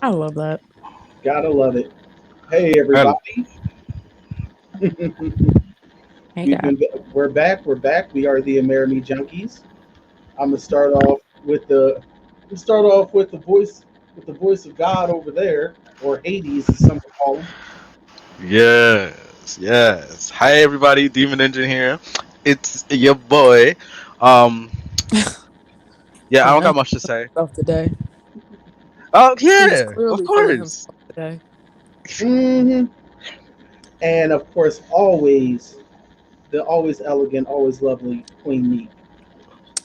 I love that. Gotta love it. Hey Hello. everybody. Hey, We've God. been we're back. We're back. We are the Amerime Junkies. I'm gonna start off with the voice of God over there, or Hades as some would call him. Yes, yes. Hi everybody, Demon Engine here. It's your boy. Um, yeah, I don't Feeling got much to say. himself today. Oh He's yeah, of clearly feeling course. himself today. hmm And of course, always elegant, always lovely Queen Neat.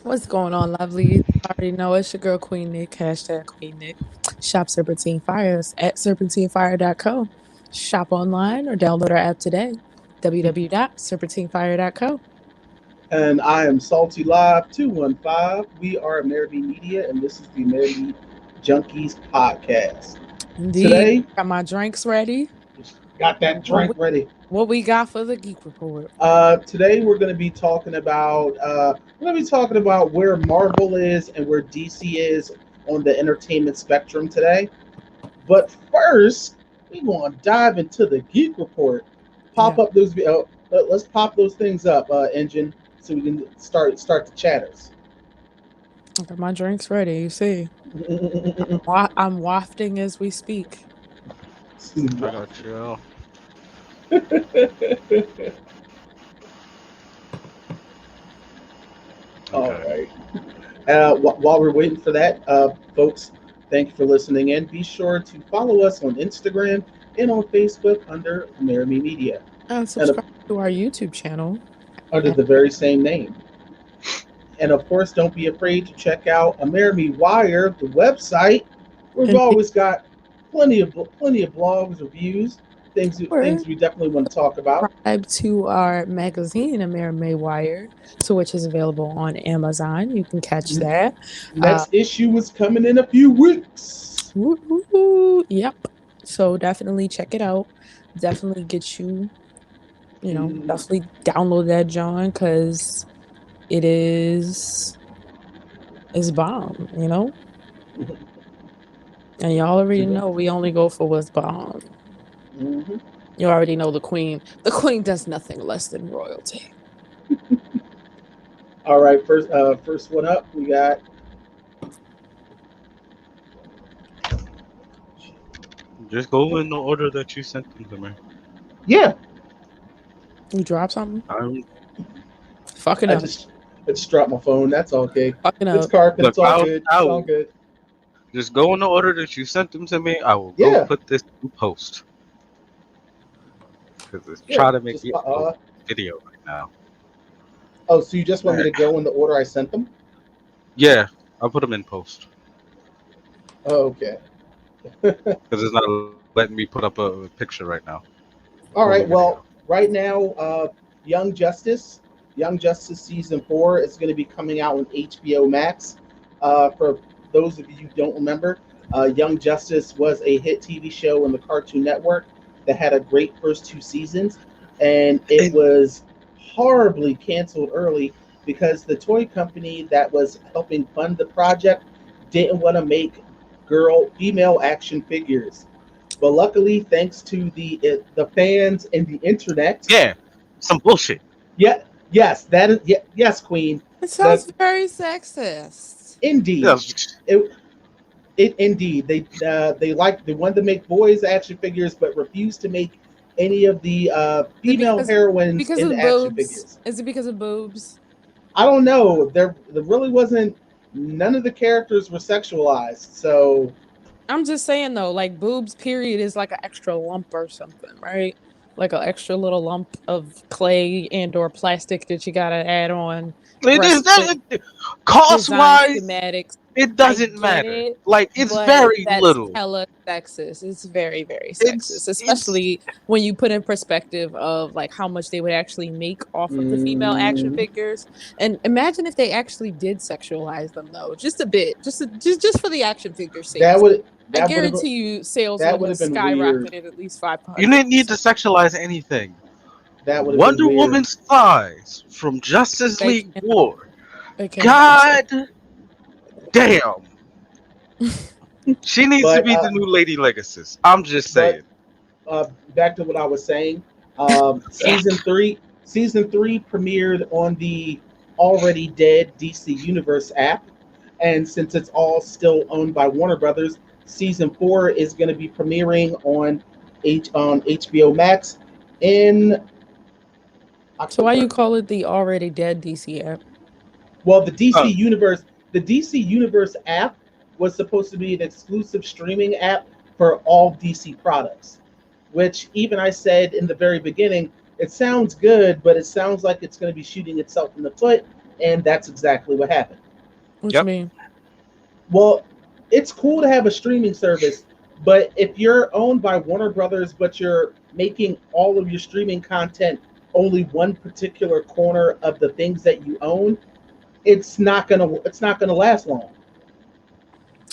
What's going on, lovely? You already know it's your girl Queen Nick. Hashtag Queen Nick. Shop Serpentine Fires at serpentinefire.co. Shop online or download our app today. www.serpentinefire.co. And I am Salty Live 215. We are Amerime Media, and this is the Amerime Junkies podcast. Indeed. Today, Got my drinks ready. got that What drink we, ready. what we got for the Geek Report? Today we're going to be talking about where Marvel is and where DC is on the entertainment spectrum today. But first, we want to dive into the Geek Report. Pop Yeah. up those. Let's pop those things up, engine, so we can start the chatters. I got my drinks ready. You see, I'm wafting as we speak. I got you. All Okay. right. While we're waiting for that, folks, thank you for listening in. Be sure to follow us on Instagram and on Facebook under Amerime Media, And and subscribe to our YouTube channel. under the very same name. And of course, don't be afraid to check out Amerime Wire, the website, where we've And always got plenty of blogs, reviews, or things we definitely want to talk about. subscribe to our magazine, Amerime Wire, to which is available on Amazon. You can catch that. Uh, Next issue is coming in a few weeks. woo, woo, woo. Yep. So definitely check it out. Definitely get you, Mhm. definitely download that, John, because it is bomb. And y'all already know we only go for what's bomb. Mhm. You already know the queen. The queen does nothing less than royalty. All right, first one up, we got Just go in the order that you sent them to me. yeah. You drop something? I'm Fucking I up. just I just dropped my phone. That's okay. Fucking It's up. carpet. look. It's all good. I It's all will good. just go in the order that you sent them to me. I will go Yeah, put this in post because it's yeah. trying to make Just me upload video right now. oh, so you just want me Man. to go in the order I sent them? Yeah, I'll put them in post Oh, okay. because it's not letting me put up a picture right now. All Only right. video. Well, right now, Young Justice, Young Justice season 4 is going to be coming out on HBO Max. For those of you who don't remember, Young Justice was a hit TV show on the Cartoon Network that had a great first two seasons, and it And was horribly canceled early because the toy company that was helping fund the project didn't want to make female action figures. But luckily, thanks to the fans and the internet, yeah, some bullshit. yeah, yes, that is yes, Queen. It The sounds very sexist. indeed, Yeah, it, indeed they wanted to make boys action figures, but refused to make any of the Is it female heroines because in of the action boobs? figures. Is it because of boobs? I don't know. There really wasn't. None of the characters were sexualized, so I'm just saying though, like boobs period is like an extra lump or something, right? Like an extra little lump of clay and or plastic that you gotta add on it is breast that cost design wise, schematics. it I doesn't get matter. it, Like it's but very that's little. hella sexist. It's very, very sexist, It's especially when you put in perspective of like how much they would actually make off of the female action mm, figures. And imagine if they actually did sexualize them though, just a bit, just for the action figure that sales. would I that would have guarantee you sales that would would have have been weird. skyrocketed at least you didn't need to 500%. sexualize anything. That would have been Wonder weird. Woman's thighs from Justice They League cannot. War. They cannot be God damn. She needs to But be the new Lady Legacy. I'm just but saying. back to what I was saying. Season three premiered on the already dead DC Universe app, and since it's all still owned by Warner Brothers, season four is going to be premiering on HBO Max in So why you October. call it the already dead DC app? Well, Uh, The DC Universe app was supposed to be an exclusive streaming app for all DC products, which even I said in the very beginning, it sounds good, but it sounds like it's going to be shooting itself in the foot, and that's exactly what happened. What you yep. mean? Well, it's cool to have a streaming service, but if you're owned by Warner Brothers, but you're making all of your streaming content only one particular corner of the things that you own, it's not gonna last long.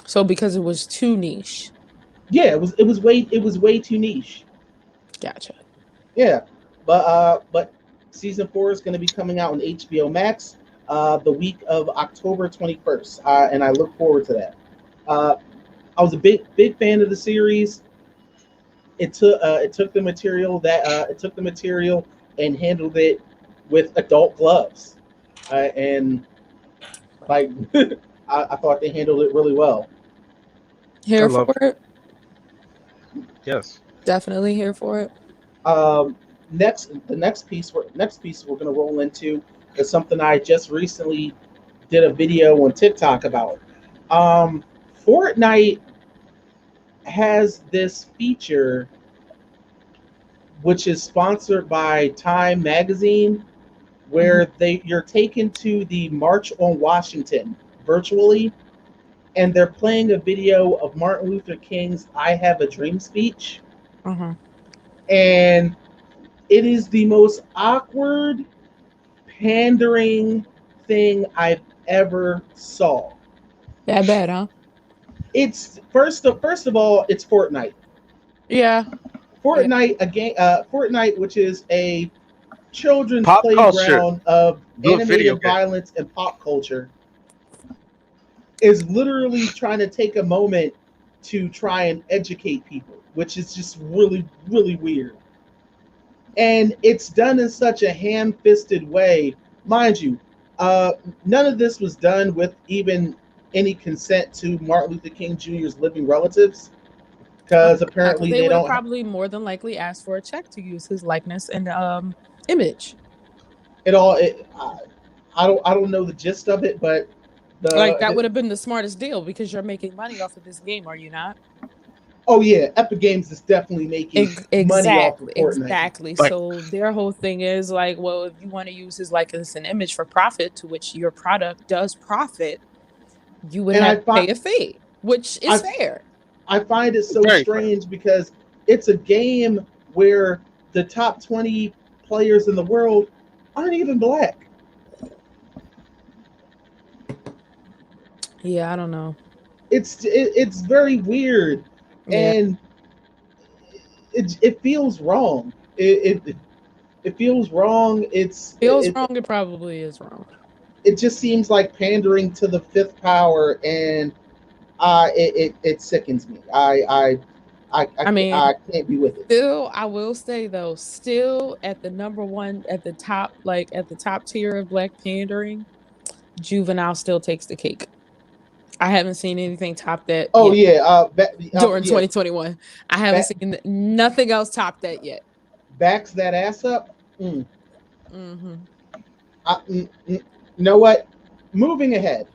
So because it was too niche. Yeah, it was way too niche. Gotcha. Yeah, but season four is going to be coming out on HBO Max the week of October 21st, and I look forward to that. Uh, I was a big fan of the series. It took the material and handled it with adult gloves, and like I thought they handled it really well. I Here for love. it. Yes. Definitely here for it. Um, the next piece we're going to roll into is something I just recently did a video on TikTok about. Um, Fortnite has this feature which is sponsored by Time Magazine, Mhm. where you're taken to the March on Washington virtually, and they're playing a video of Martin Luther King's "I Have a Dream" speech, Uh-huh. and it is the most awkward, pandering thing I've ever saw. That bad, huh? It's first of all, it's Fortnite. Yeah. Yeah. Fortnite, which is a children's Pop culture. playground of Good video animated game. violence and pop culture, is literally trying to take a moment to try and educate people, which is just really, really weird. And it's done in such a ham-fisted way, mind you. Uh, None of this was done with even any consent to Martin Luther King Jr.'s living relatives, because Because apparently they they would have don't. probably more than likely asked for a check to use his likeness and image. It all. I don't know the gist of it, but Like that the would have been the smartest deal because you're making money off of this game, are you not? oh yeah, Epic Games is definitely making money off of Exactly, Fortnite. exactly. Like, So their whole thing is like, well, if you want to use his likeness and image for profit, to which your product does profit, you would And have I to find pay a fee, which is I fair. I find it so very fair. strange because it's a game where the top 20 players in the world aren't even black. Yeah, I don't know. It's very weird, Yeah, and it feels wrong. It feels wrong. feels wrong. It probably is wrong. It just seems like pandering to the fifth power, and it sickens me. I mean, I can't be with it. still, I will say though, still at the number one, at the top, like at the top tier of black pandering, Juvenile still takes the cake. I haven't seen anything top that Oh yet yeah, during yeah, 2021. I haven't back, seen nothing else top that yet. backs that ass up. Mm, Hmm. you know what? Moving ahead.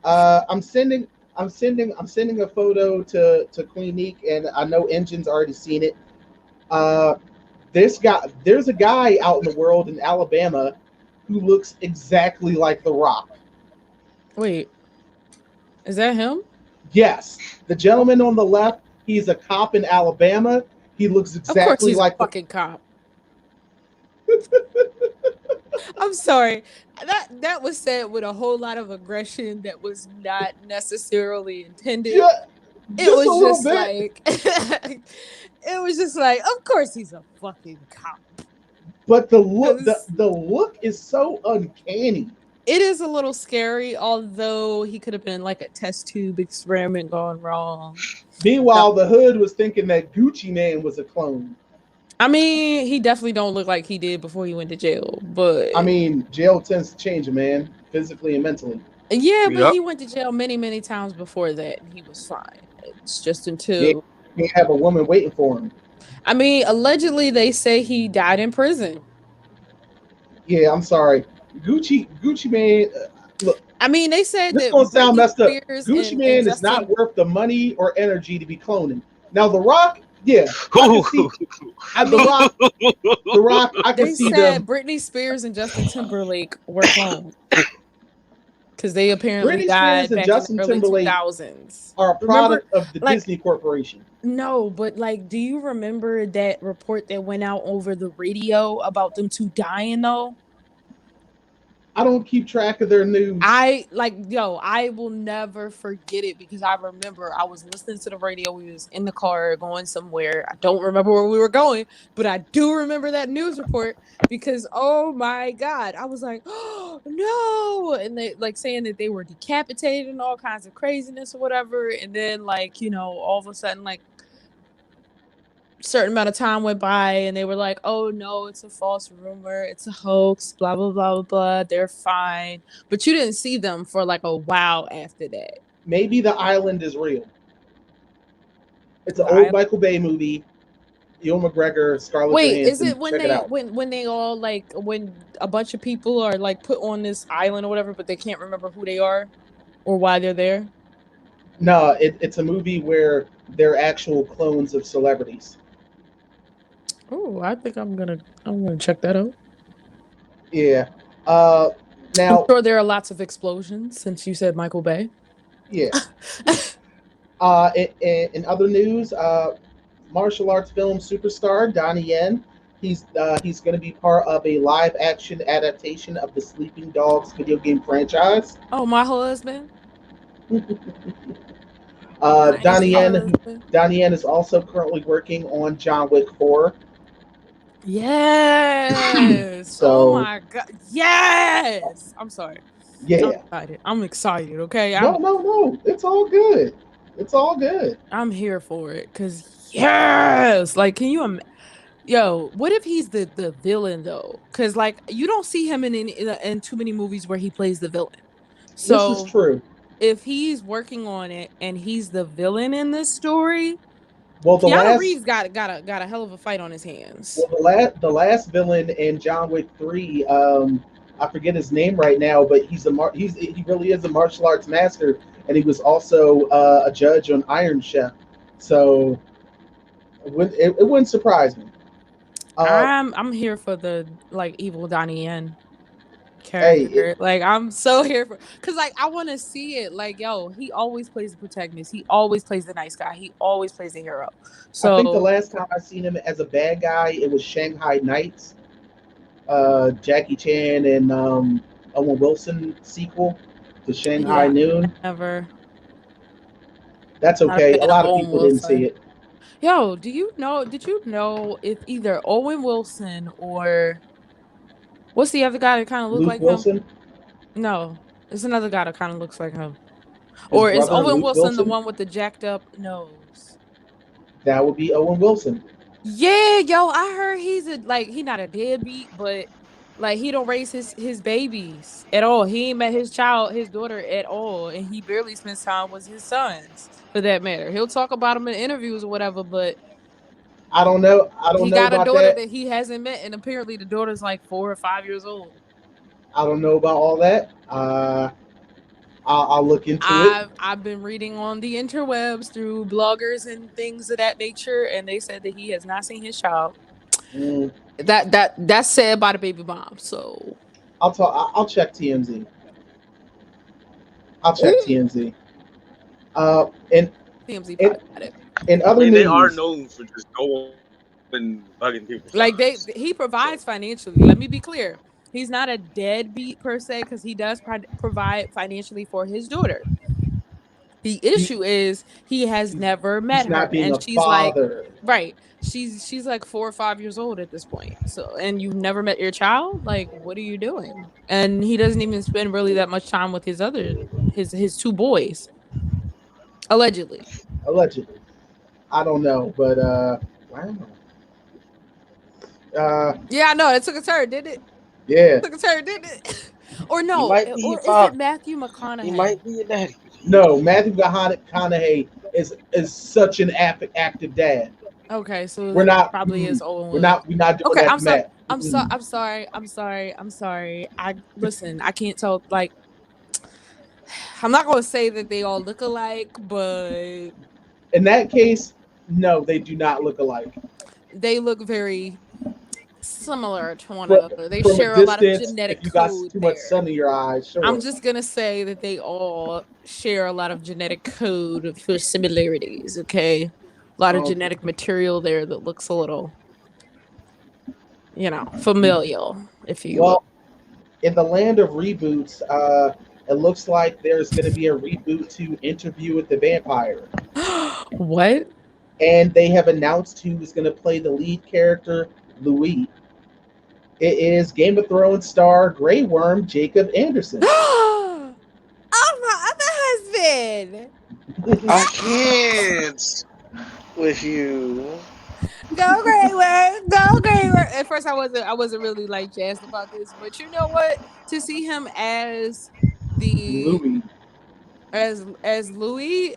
I'm sending a photo to Queen Neek, and I know Engine's already seen it. Uh, there's a guy out in the world in Alabama who looks exactly like The Rock. Wait, is that him? Yes, the gentleman on the left, he's a cop in Alabama. He looks Of course, exactly he's a like the. fucking cop. I'm sorry. That was said with a whole lot of aggression that was not necessarily intended. Just, It just a was little just bit, like it was just like, of course he's a fucking cop. but the look the, Cause the look is so uncanny. It is a little scary, although he could have been like a test tube experiment gone wrong. No. Meanwhile, the hood was thinking that Gucci Man was a clone. I mean, he definitely don't look like he did before he went to jail, but I mean, jail tends to change a man physically and mentally. yeah, but Yep. he went to jail many, many times before that, and he was fine. It's just He until, he have a woman waiting for him. I mean, allegedly they say he died in prison. Yeah, I'm sorry. Gucci Man. Look, I mean, they said this is that gonna sound Britney messed up. Spears Gucci and Man is not Justin. worth the money or energy to be cloning. Now, The Rock, yeah, I can Ooh. see I The mean, Rock. The Rock, I can they see them. said Britney Spears and Justin Timberlake were cloned because they apparently Britney Spears died and back in the Justin early Timberlake 2000s. are a Remember, product of the like, Disney Corporation. no, but like, do you remember that report that went out over the radio about them two dying though? I don't keep track of their news. I like, yo, I will never forget it because I remember I was listening to the radio. We was in the car going somewhere. I don't remember where we were going, but I do remember that news report because oh my god, I was like, oh no, and they like saying that they were decapitated and all kinds of craziness or whatever, and then like all of a sudden like certain amount of time went by and they were like, oh no, it's a false rumor, it's a hoax, blah blah blah blah blah, they're fine. But you didn't see them for like a while after that. Maybe the island is real. It's an The old island. Michael Bay movie. Ewan McGregor, Scarlett Wait, is Johansson. it when Check it they out. when they all like when a bunch of people are like put on this island or whatever, but they can't remember who they are or why they're there? No, it's a movie where they're actual clones of celebrities. Oh, I think I'm gonna check that out. Yeah. Uh, I'm now, sure there are lots of explosions since you said Michael Bay. yeah. In other news, martial arts film superstar Donnie Yen. He's going to be part of a live action adaptation of the Sleeping Dogs video game franchise. Oh, my husband, Uh, my Donnie Yen ex-husband. Donnie Yen is also currently working on John Wick 4. Yes. Oh So my god. Yes. I'm sorry. I'm yeah, excited. I'm excited. Okay. no, no, no, it's all good. It's all good. I'm here for it. Cause yes. Like, can you yo, what if he's the villain though? Cause like you don't see him in too many movies where he plays the villain. This is So true. if he's working on it and he's the villain in this story, Well, the Keanu last Reeves got a hell of a fight on his hands. well the last villain in John Wick 3, I forget his name right now, but he really is a martial arts master, and he was also a judge on Iron Chef. So it wouldn't surprise me. Uh, I'm here for the like evil Donnie Yen hey, character. Like I'm so here for because like I want to see it. Like yo, he always plays the protagonist. He always plays the nice guy. He always plays the hero. I think the So last time I seen him as a bad guy, it was Shanghai Nights, Jackie Chan and Owen Wilson sequel to Shanghai yeah, Noon. never That's not a okay. A fan of lot of Owen people didn't see Wilson. it. Yo, do you know? Did you know if either Owen Wilson or what's the other guy that kind of look Luke like him? Wilson, No, it's another guy that kind of looks like him. his Or is brother Owen Luke Wilson the Wilson, one with the jacked up nose? that would be Owen Wilson. Yeah, yo, I heard he's a like he not a deadbeat, but like he don't raise his babies at all. He ain't met his daughter at all, and he barely spends time with his sons for that matter. He'll talk about them in interviews or whatever, but I don't know. I don't he know got a about daughter that. that he hasn't met, and apparently the daughter's like 4 or 5 years old. I don't know about all that. I'll look into it. I've been reading on the interwebs through bloggers and things of that nature, and they said that he has not seen his child. Mm, That's said by the baby mom. So I'll talk. I'll check TMZ. I'll check ooh, TMZ. And TMZ in, probably got it. in I other mean, they are news, known for just going bugging people's Like jobs. he So provides financially. Let me be clear. He's not a deadbeat per se because he does provide financially for his daughter. The issue is he has he's, never he's met her, not being and a she's like, father. right, she's like 4 or 5 years old at this point. So, and you've never met your child. Like, what are you doing? And he doesn't even spend really that much time with his two boys, allegedly. Allegedly. I don't know, but wow. Yeah, I know it took a turn, didn't it? Yeah. Took a turn, didn't it? Or He no, might be a or is it father. Matthew He McConaughey? might be a daddy. No, Matthew McConaughey is such an active dad. Okay, so We're then not. probably is Owen We're Wood. not. We're not doing Okay, that I'm to sorry. Matt. I'm sorry. I'm sorry. I'm sorry. I'm sorry. I listen. I can't tell. Like, I'm not gonna say that they all look alike, but In that case, no, they do not look alike. they look very similar to one From another. They from a share a lot of distance, genetic if you got code too much there. sun in your eyes, I'm sure. just gonna say that they all share a lot of genetic code for similarities. Okay, a lot of Okay. genetic material there that looks a little, familial, if you will. Well, in the land of reboots, it looks like there's going to be a reboot to Interview with the Vampire, What? and they have announced who's going to play the lead character, Louis. It is Game of Thrones star Grey Worm Jacob Anderson. Oh, my other husband. I can't with you. Go Grey Worm. Go Grey Worm. At first I wasn't really like jazzed about this, but you know what? To see him as the Louis. as Louis,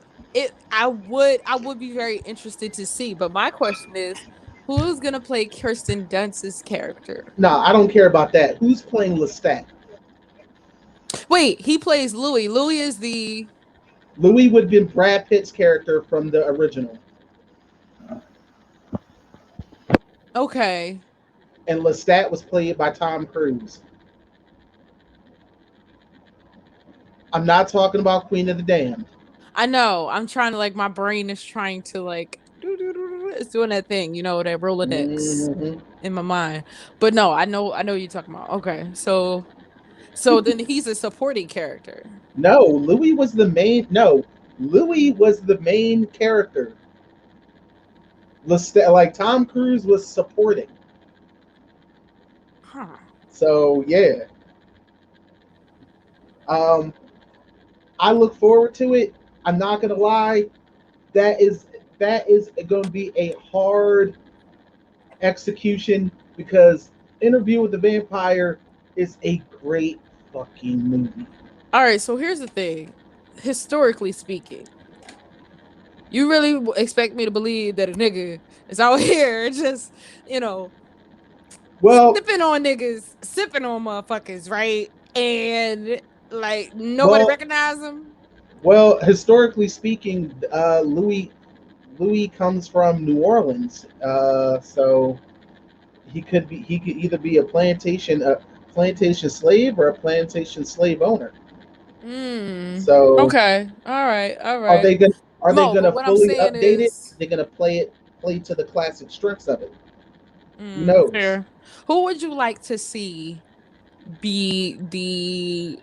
I would be very interested to see. But my question is, who's gonna play Kirsten Dunst's character? No, I don't care about that. Who's playing Lestat? Wait, he plays Louis. Louis is the Louis would have been Brad Pitt's character from the original, okay. and Lestat was played by Tom Cruise. I'm not talking about Queen of the Damned. I know. I'm trying to like my brain is trying to like it's doing that thing, that Rolodex Hmm. in my mind. But no, I know what you're talking about. Okay. So then he's a supporting character. No, Louis was the main. No, Louis was the main character. Lestat, like Tom Cruise was supporting. Huh. So yeah, um, I look forward to it. I'm not gonna lie. That is that is going to be a hard execution because Interview with the Vampire is a great fucking movie. All right, so here's the thing. Historically speaking, you really expect me to believe that a nigga is out here just, you know, Well, sipping on niggas, sipping on motherfuckers, right? And like nobody well, recognize him. well. Historically speaking, Louis comes from New Orleans, so he could either be a plantation slave or a plantation slave owner. Mm. So Okay. All right. All are right. they gonna are they Mo, but gonna what I'm fully saying update it? is, They're gonna play to the classic strengths of it. Who knows? fair. Who would you like to see be the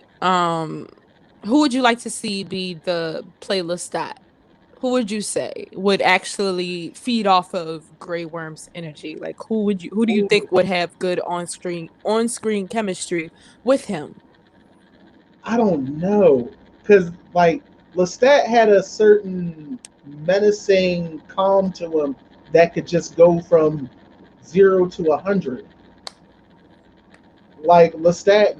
who would you like to see be the playlist that? Who would you say would actually feed off of Grey Worm's energy? Like who do you Ooh, think would have good on screen chemistry with him? I don't know, because like Lestat had a certain menacing calm to him that could just go from 0 to 100. Like Lestat,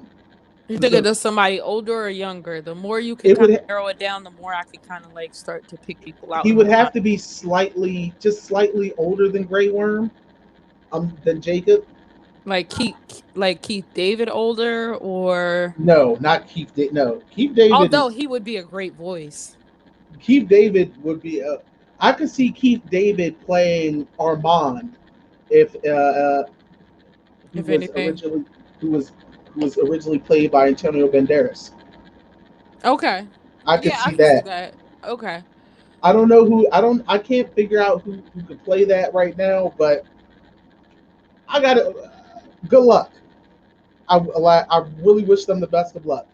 You think it the does somebody older or younger? The more you can it kind of would narrow it down, the more I can kind of like start to pick people out he in would my mind. have to be just slightly older than Grey Worm, than Jacob. Like Keith David older, or No, not Keith. No, Keith David although is he would be a great voice. Keith David would be. I could see Keith David playing Armand if who If was anything. originally who was who was originally played by Antonio Banderas. Okay. I could Yeah, I see can see that. that. Okay. I don't know who. I can't figure out who could play that right now. But I got it. Good luck. I really wish them the best of luck.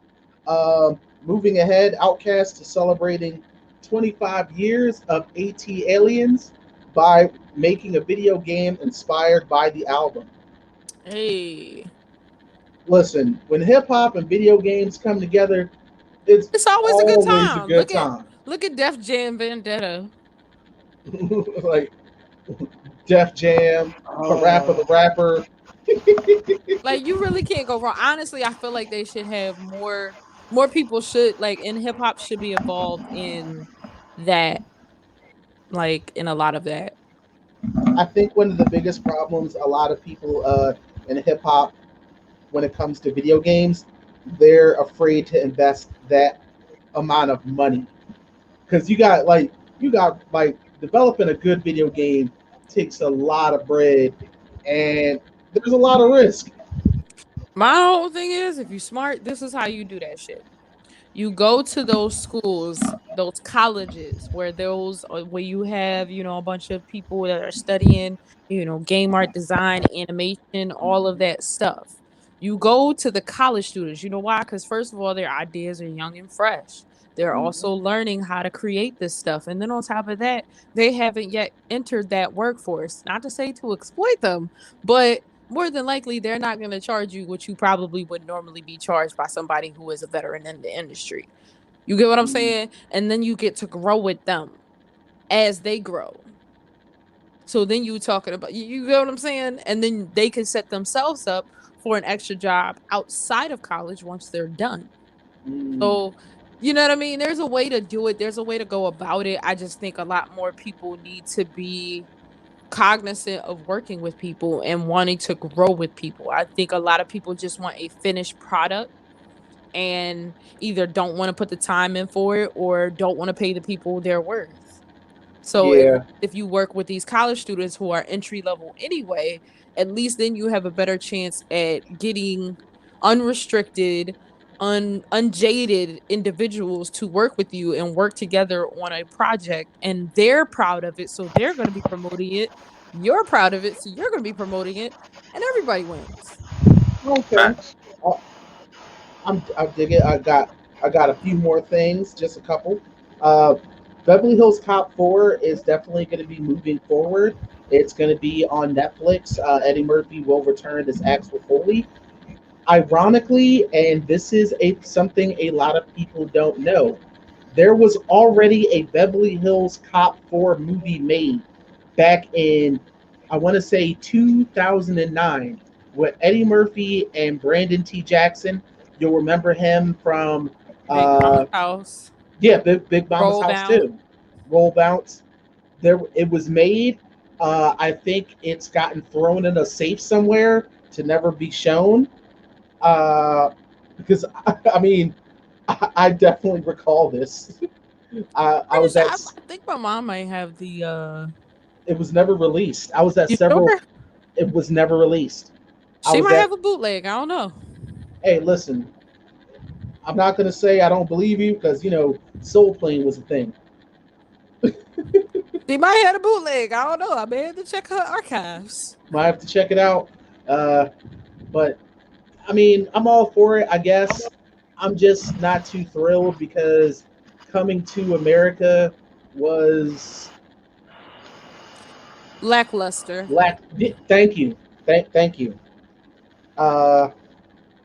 Moving ahead, Outcast is celebrating 25 years of AT aliens by making a video game inspired by the album. Hey, Listen, when hip hop and video games come together, it's it's always a good always a time. good time. Look at Def Jam Vendetta. Like Def Jam, Parappa the Oh, Rapper. Like you really can't go wrong. Honestly, I feel like they should have more people should like in hip hop should be involved in that, like in a lot of that. I think one of the biggest problems a lot of people in hip hop when it comes to video games, they're afraid to invest that amount of money because you got like developing a good video game takes a lot of bread and there's a lot of risk. My whole thing is if you smart, this is how you do that shit. You go to those schools, those colleges where you have, a bunch of people that are studying, game art, design, animation, all of that stuff. You go to the college students. You know why? Because first of all, their ideas are young and fresh. They're Mhm. also learning how to create this stuff. And then on top of that, they haven't yet entered that workforce. Not to say to exploit them, but more than likely they're not going to charge you what you probably would normally be charged by somebody who is a veteran in the industry. You get what I'm saying? And then you get to grow with them as they grow. So then you talking about you get what I'm saying? And then they can set themselves up for an extra job outside of college once they're done. Mm, So you know what I mean? There's a way to do it. There's a way to go about it. I just think a lot more people need to be cognizant of working with people and wanting to grow with people. I think a lot of people just want a finished product and either don't want to put the time in for it or don't want to pay the people their worth. So yeah, if you work with these college students who are entry level anyway, at least then you have a better chance at getting unrestricted, unjaded individuals to work with you and work together on a project and they're proud of it, so they're going to be promoting it. You're proud of it, so you're going to be promoting it, and everybody wins. okay. facts. Uh, I dig it. I got a few more things, just a couple. Uh, Beverly Hills Cop 4 is definitely going to be moving forward. It's going to be on Netflix. Eddie Murphy will return as Axel Foley. Ironically, and this is something a lot of people don't know, there was already a Beverly Hills Cop 4 movie made back in, I want to say, 2009 with Eddie Murphy and Brandon T. Jackson. You'll remember him from, Big Mama's uh, house, yeah, Big Mama's roll House bound. too. Roll Bounce. There, it was made. I think it's gotten thrown in a safe somewhere to never be shown. Uh, because I mean, I definitely recall this. I Pretty was sure at. I think my mom might have the It was never released. I was at you several. sure? It was never released. I She was might at. have a bootleg. I don't know. Hey, listen. I'm not gonna say I don't believe you because Soul Plane was a thing. She might have a bootleg. I don't know. I may have to check her archives. Might have to check it out. Uh, but I mean, I'm all for it. I guess I'm just not too thrilled because Coming to America was Lackluster. lack. Thank you, thank you. Uh,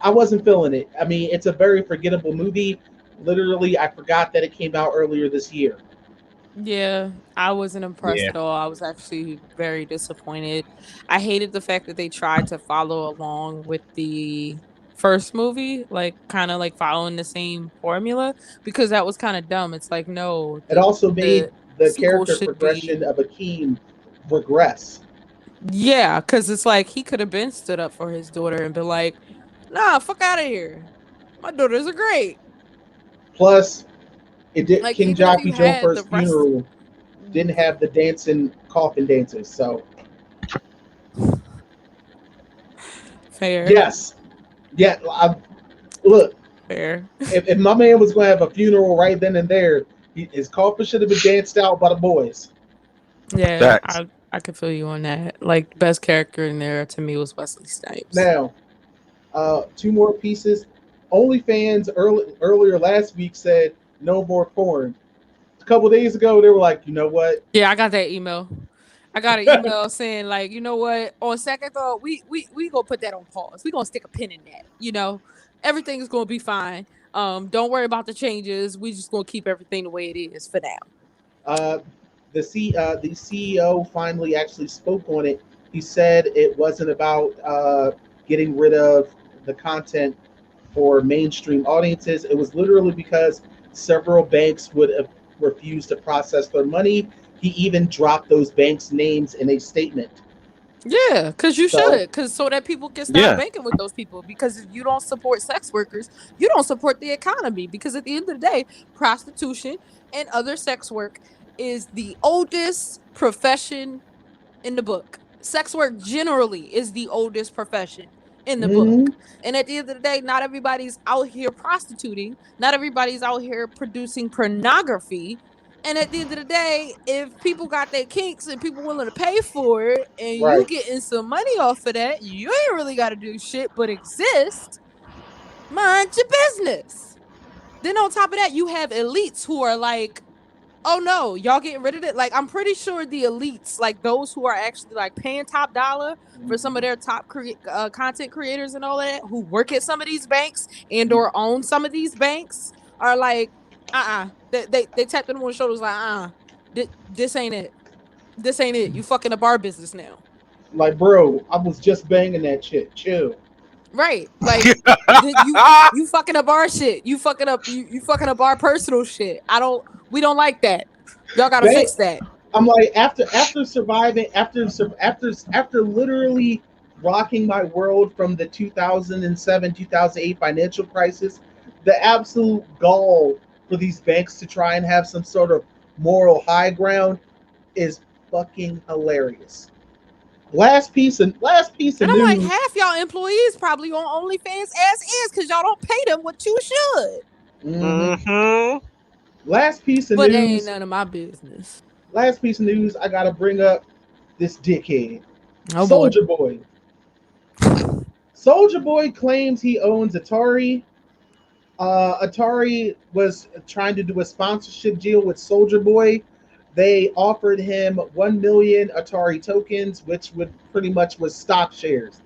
I wasn't feeling it. I mean, it's a very forgettable movie. Literally, I forgot that it came out earlier this year. Yeah, I wasn't impressed Yeah. at all. I was actually very disappointed. I hated the fact that they tried to follow along with the first movie, like kind of like following the same formula because that was kind of dumb. It's like no, It also made the the sequel character should be. progression of Akeem regress. Yeah, because it's like he could have been stood up for his daughter and been like, nah, fuck out of here. My daughters are great. Plus, it did Like, King even if Joffrey you had the Joker's rest, funeral didn't have the dancing coffin dances. So fair, yes, yeah. Look, fair. if my man was going to have a funeral right then and there, his coffin should have been danced out by the boys. Yeah, Facts. I could feel you on that. Like, best character in there to me was Wesley Snipes. Now, two more pieces. OnlyFans earlier last week said no more porn. a couple days ago, they were like, you know what? Yeah, I got that email. I got an email saying like, you know what? On second thought, we gonna put that on pause. We gonna stick a pin in that. You know, everything's gonna be fine. Don't worry about the changes. We just gonna keep everything the way it is for now. Uh, the CEO finally actually spoke on it. He said it wasn't about getting rid of the content for mainstream audiences. It was literally because several banks would have refused to process their money. He even dropped those banks' names in a statement. Yeah, because you So, should, because so that people can stop Yeah. banking with those people. Because if you don't support sex workers, you don't support the economy. Because at the end of the day, prostitution and other sex work is the oldest profession in the book. Sex work generally is the oldest profession in the book. mhm, And at the end of the day, not everybody's out here prostituting. Not everybody's out here producing pornography. And at the end of the day, if people got their kinks and people willing to pay for it and you right. getting some money off of that, you ain't really got to do shit but exist. Mind your business. Then on top of that, you have elites who are like, oh no, y'all getting rid of it? Like, I'm pretty sure the elites, like those who are actually like paying top dollar for some of their top content creators and all that, who work at some of these banks and or own some of these banks, are like, They tapped them on the shoulders like, this ain't it. This ain't it. You fucking a bar business now. Like, bro, I was just banging that shit. Chill. Right. Like you fucking up our shit. You fucking up our personal shit. We don't like that. Y'all gotta Bang. fix that. I'm like, after surviving, after literally rocking my world from the 2007 2008 financial crisis, the absolute gall for these banks to try and have some sort of moral high ground is fucking hilarious. Last piece of And I'm like, news. half y'all employees probably on OnlyFans as is because y'all don't pay them what you should. hmm Mm-hmm. Last piece of But they ain't news. none of my business. Last piece of news. I gotta bring up this dickhead, Oh boy. Soldier Boy. Soldier Boy claims he owns Atari. Atari was trying to do a sponsorship deal with Soldier Boy. They offered him 1 million Atari tokens, which would pretty much was stock shares.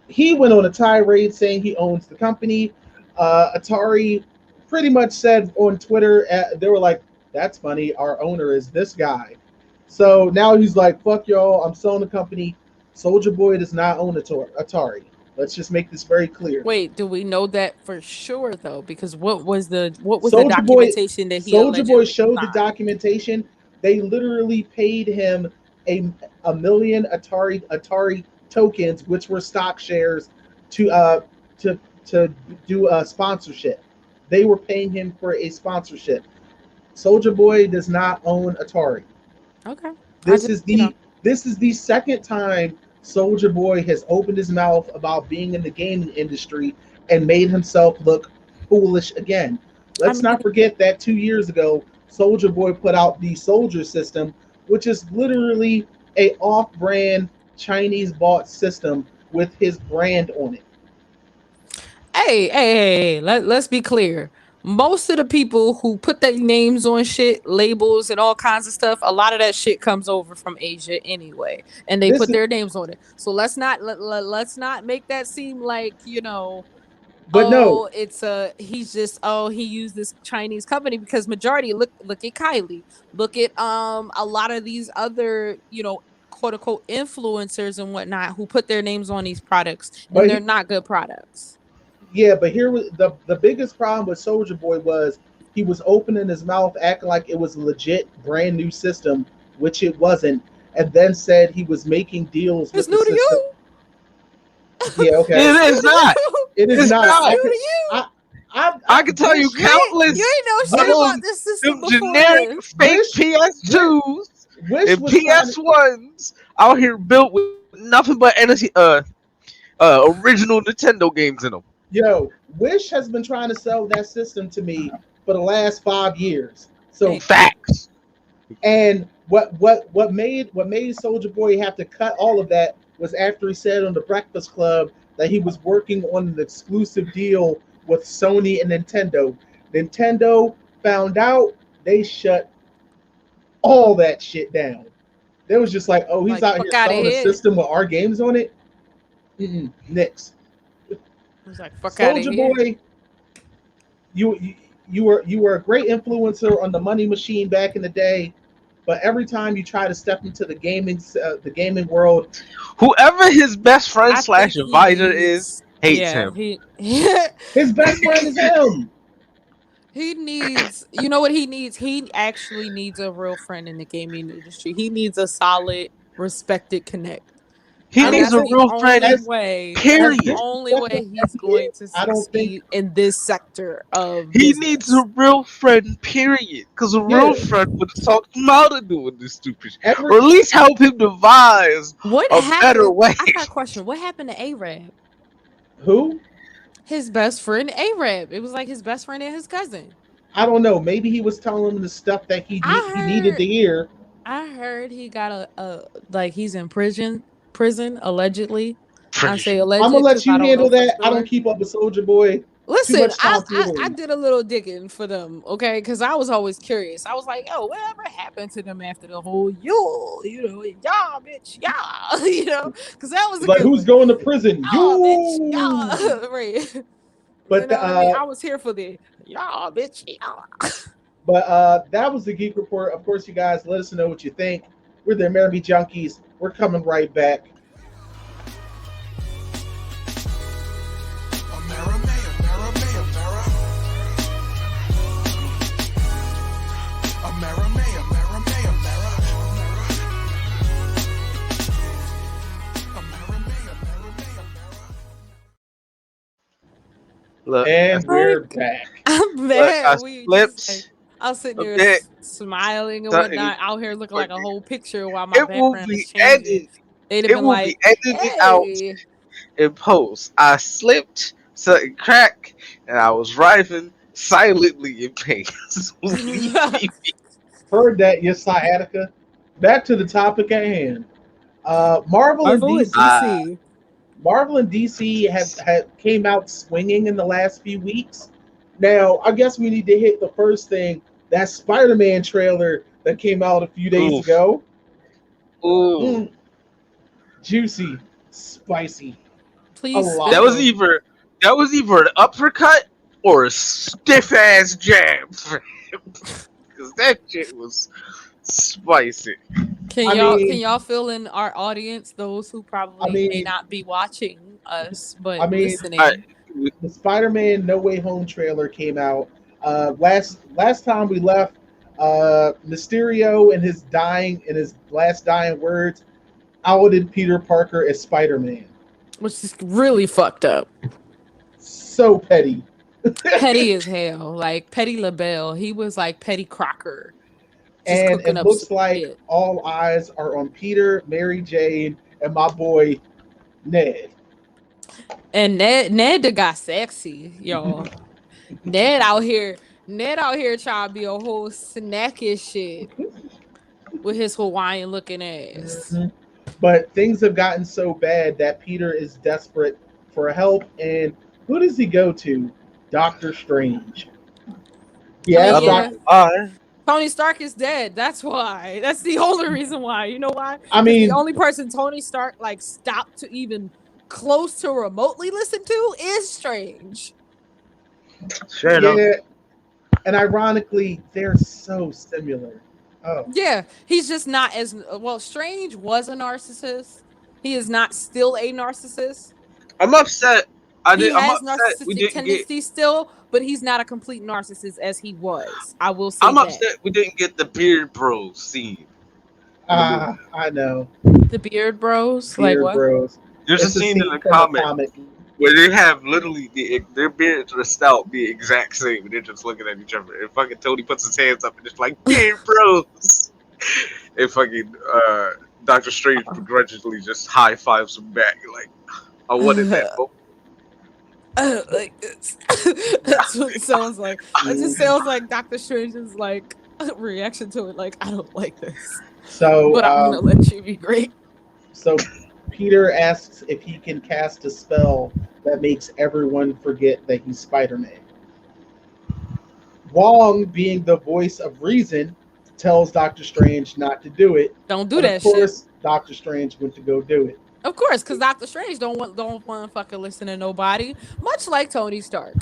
He went on a tirade saying he owns the company. Atari pretty much said on Twitter, they were like, "That's funny. Our owner is this guy." So now he's like, "Fuck y'all. I'm selling the company." Soldier Boy does not own Atari. Let's just make this very clear. Wait, do we know that for sure though? Because what was the Soldier Boy, documentation that he Soldier Boy allegedly showed the signed? documentation. They literally paid him a a million Atari tokens, which were stock shares, to to to do a sponsorship. They were paying him for a sponsorship. Soldier Boy does not own Atari. Okay. I This just, is the this is the second time Soldier Boy has opened his mouth about being in the gaming industry and made himself look foolish again. I Let's mean, not forget that 2 years ago, Soldier Boy put out the Soldier system, which is literally a off-brand Chinese bought system with his brand on it. hey. Let's be clear. Most of the people who put their names on shit, labels, and all kinds of stuff, a lot of that shit comes over from Asia anyway, and they This put is, their names on it. So let's not make that seem like but no, oh, it's a he's just oh he used this Chinese company because majority look at Kylie, look at a lot of these other quote unquote influencers and whatnot who put their names on these products and but they're not good products. yeah, but here was the biggest problem with Soldier Boy was he was opening his mouth, acting like it was a legit brand new system, which it wasn't, and then said he was making deals It's with the new to system. you. Yeah, okay, It's It new is to not. you. it is It's not. It's not. I new could, to you. I, I I can tell you wish, You countless ain't know of shit wish, about those this system them before generic then. fake wish, wish, PS2s wish and was trying to. PS1s out here built with nothing but energy, original Nintendo games in them. Yo, Wish has been trying to sell that system to me for the last 5 years. So Hey, Facts. And what made Soldier Boy have to cut all of that was after he said on the Breakfast Club that he was working on an exclusive deal with Sony and Nintendo. Nintendo found out, they shut all that shit down. They was just like, oh, he's Like, out here fuck out of selling a here. system with our games on it. Nix. I was like, fuck out of Soldier here. Boy, you were a great influencer on the Money Machine back in the day, but every time you try to step into the gaming world, Whoever his best friend I think slash he advisor is needs, hates yeah, him. his he best friend is needs, him. he needs, you know what he needs? He actually needs a real friend in the gaming industry. He needs a solid, respected connect. He And needs At a that's this the real friend. only as way, that's as the Period. only disrespectful way as he's he going is, to I don't think. succeed in this sector of He needs a business. real friend. Period. Because a real Yeah, friend would have taught him how to do this stupid shit, every or at least help him devise What a better happened? way. I got a question. What happened to Arab? who His best friend Arab. It was like his best friend and his cousin. I don't know. Maybe he was telling him the stuff that he needed I to hear. I heard he got a like he's in prison allegedly. I say Precious. I'm alleged gonna because let I you don't know handle for that. I don't sure. keep up with Soldier Boy. Too Listen, much I tomfoolery. did a little digging for them, okay? Because I was always curious. I was like, yo, whatever happened to them after the whole you know, y'all, bitch, y'all, you know, because that was It's a like, good who's one. going to prison? Y'all, bitch, You. y'all, right? You But know what I mean? I was here for the y'all, bitch, y'all. that was the Geek Report. Of course, you guys let us know what you think. We're the Amerime Junkies. We're coming right back. Look, And we're Like, back. I'm look, I mad. We just like slipped I was sitting a there bit. smiling and Something whatnot, out here looking like a fucking. whole picture while my It will background is be changing. edited. They'd have It been will be like, edited out "Hey, in post. I slipped, something cracked, and I was driving silently in pain. Leave me. Heard that, yes, sciatica. Back to the topic at hand. Marvel and Marvel at DC. Uh, DC." Marvel and DC have came out swinging in the last few weeks. Now, I guess we need to hit the first thing, that Spider-Man trailer that came out a few days oof. ago. Ooh. Mm, juicy, spicy, a Please That lot. was spill. either that was either an uppercut or a stiff ass jab. Because that shit was spicy. I Can mean, y'all fill in our audience, those who I probably may mean, not be watching us but I mean, I, listening? the Spider-Man No Way Home trailer came out last time we left. Mysterio in his last dying words outed Peter Parker as Spider-Man. Which is really fucked up. So petty. Petty as hell. Like Petty LaBelle. He was like Petty Crocker. Just And cooking it up looks some like shit. all eyes are on Peter, Mary Jane, and my boy Ned. And Ned that got sexy, y'all. Ned out here, Ned out here trying to be a whole snackish shit with his Hawaiian looking ass. Mhm. But things have gotten so bad that Peter is desperate for help. And who does he go to? Doctor Strange. He I mean, I asked don't yeah, Doctor. know why. Tony Stark is dead. That's why. That's the only reason why. You know why? I Because the mean, only person Tony Stark like stopped to even close to remotely listen to is Strange. Sure enough. yeah. And ironically, they're so similar. Oh, Yeah, he's just not as well. Strange was a narcissist. He is not still a narcissist. I'm upset. He I'm has upset we narcissistic didn't get. tendencies still, but he's not a complete narcissist as he was. I will say I'm that. upset we didn't get the Beard Bros scene in the movie. I know. The Beard Bros, like Beard what? Bros. There's a It's a scene in scene the from a comic comic. where they have literally their beards are stout the exact same, and they're just looking at each other. And fucking Tony puts his hands up and it's like Beard Bros. And fucking Doctor Strange begrudgingly just high fives him back. Like I wanted that moment. Like this. That's what it sounds like. It just Mhm. sounds like Doctor Strange's like reaction to it. Like I don't like this, So, but I'm gonna let you be great. so Peter asks if he can cast a spell that makes everyone forget that he's Spider-Man. Wong, being the voice of reason, tells Doctor Strange not to do it. Don't do But of that shit. course, Doctor Strange went to go do it. Of course, because Doctor Strange don't want to fucking listen to nobody. Much like Tony Stark.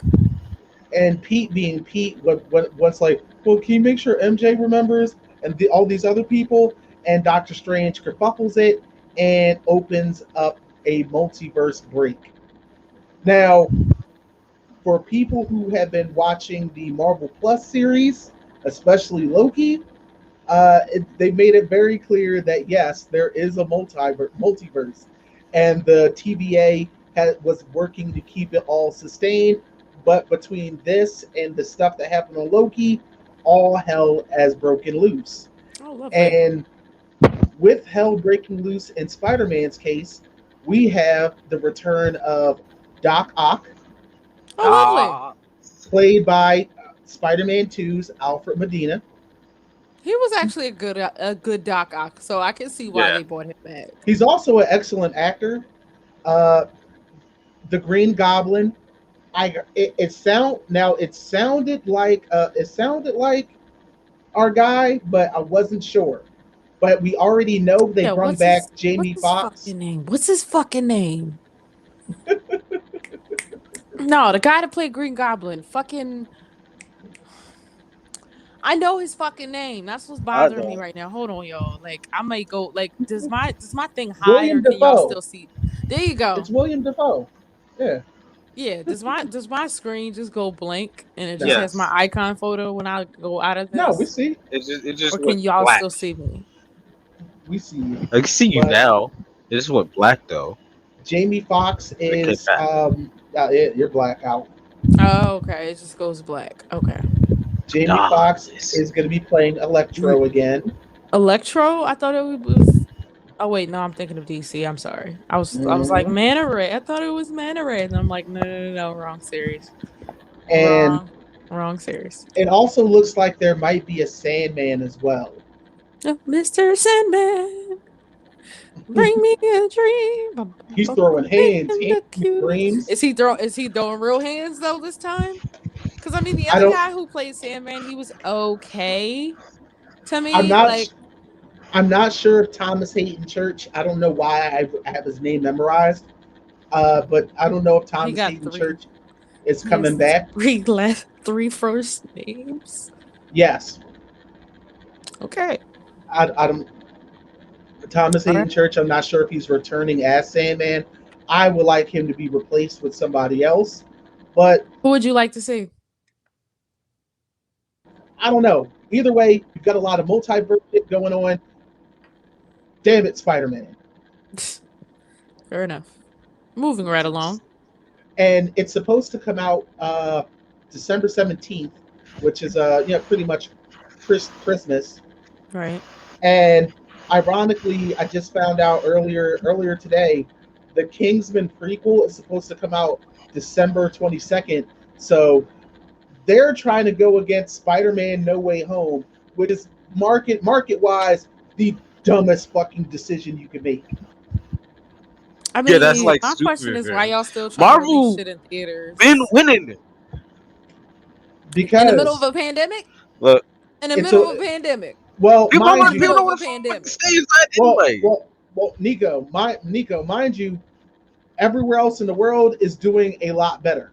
And Pete being Pete, what's like, well, can you make sure MJ remembers and all these other people? And Doctor Strange kerfuffles it and opens up a multiverse break. Now, for people who have been watching the Marvel Plus series, especially Loki, they made it very clear that yes, there is a multiverse, and the TVA was working to keep it all sustained. But between this and the stuff that happened on Loki, all hell has broken loose. Oh, lovely. And with hell breaking loose in Spider-Man's case, we have the return of Doc Ock, Oh, lovely. played by Spider-Man 2's Alfred Medina. He was actually a good Doc Ock, so I can see why Yeah. they brought him back. He's also an excellent actor. The Green Goblin. It sounded like our guy, but I wasn't sure. But we already know they brought back Jamie Foxx. What's his fucking name? No, the guy that played Green Goblin. Fucking. I know his fucking name. That's what's bothering me right now. Hold on, y'all. Like, I might go. Like, does my thing hide William or can y'all Dafoe. still see? There you go. It's William Dafoe. Yeah. Yeah. Does my screen just go blank and it just Yes. has my icon photo when I go out of this? No, we see. It just Or can went y'all black. still see me? We see you. I can see you But now. It just went black though. Jamie Foxx is you're black out. Oh, okay. It just goes black. Okay. Jamie Foxx is going to be playing Electro again. Electro? I thought it was. Oh wait, no, I'm thinking of DC. I'm sorry. I was like Manta Ray. I thought it was Manta Ray, and I'm like, no, wrong series. And wrong series. it also looks like there might be a Sandman as well. Oh, Mr. Sandman, bring me a dream. He's throwing hands. Dreams. Is he throwing real hands though this time? Because I mean, the other guy who played Sandman, he was okay to me. I'm not sure if Thomas Hayden Church. I don't know why I have his name memorized. But I don't know if Thomas Hayden Church is coming back. Three first names. Yes. Okay. I don't. Thomas Hayden Church. I'm not sure if he's returning as Sandman. I would like him to be replaced with somebody else. But who would you like to see? I don't know. Either way, you've got a lot of multiverse shit going on. Damn it, Spider-Man. Fair enough. Moving right along. And it's supposed to come out December 17th, which is pretty much Christmas. Right. And ironically, I just found out earlier today, the Kingsman prequel is supposed to come out December 22nd. So they're trying to go against Spider-Man No Way Home, which is market-wise the dumbest fucking decision you can make. I mean, that's like my stupid, question is why y'all still trying Marvel to release shit in theaters? Been winning. Because in the middle of a pandemic? Look. In the middle of a pandemic. Well, people mind you, don't want to stay inside anyway. Well, Nico, mind you, everywhere else in the world is doing a lot better.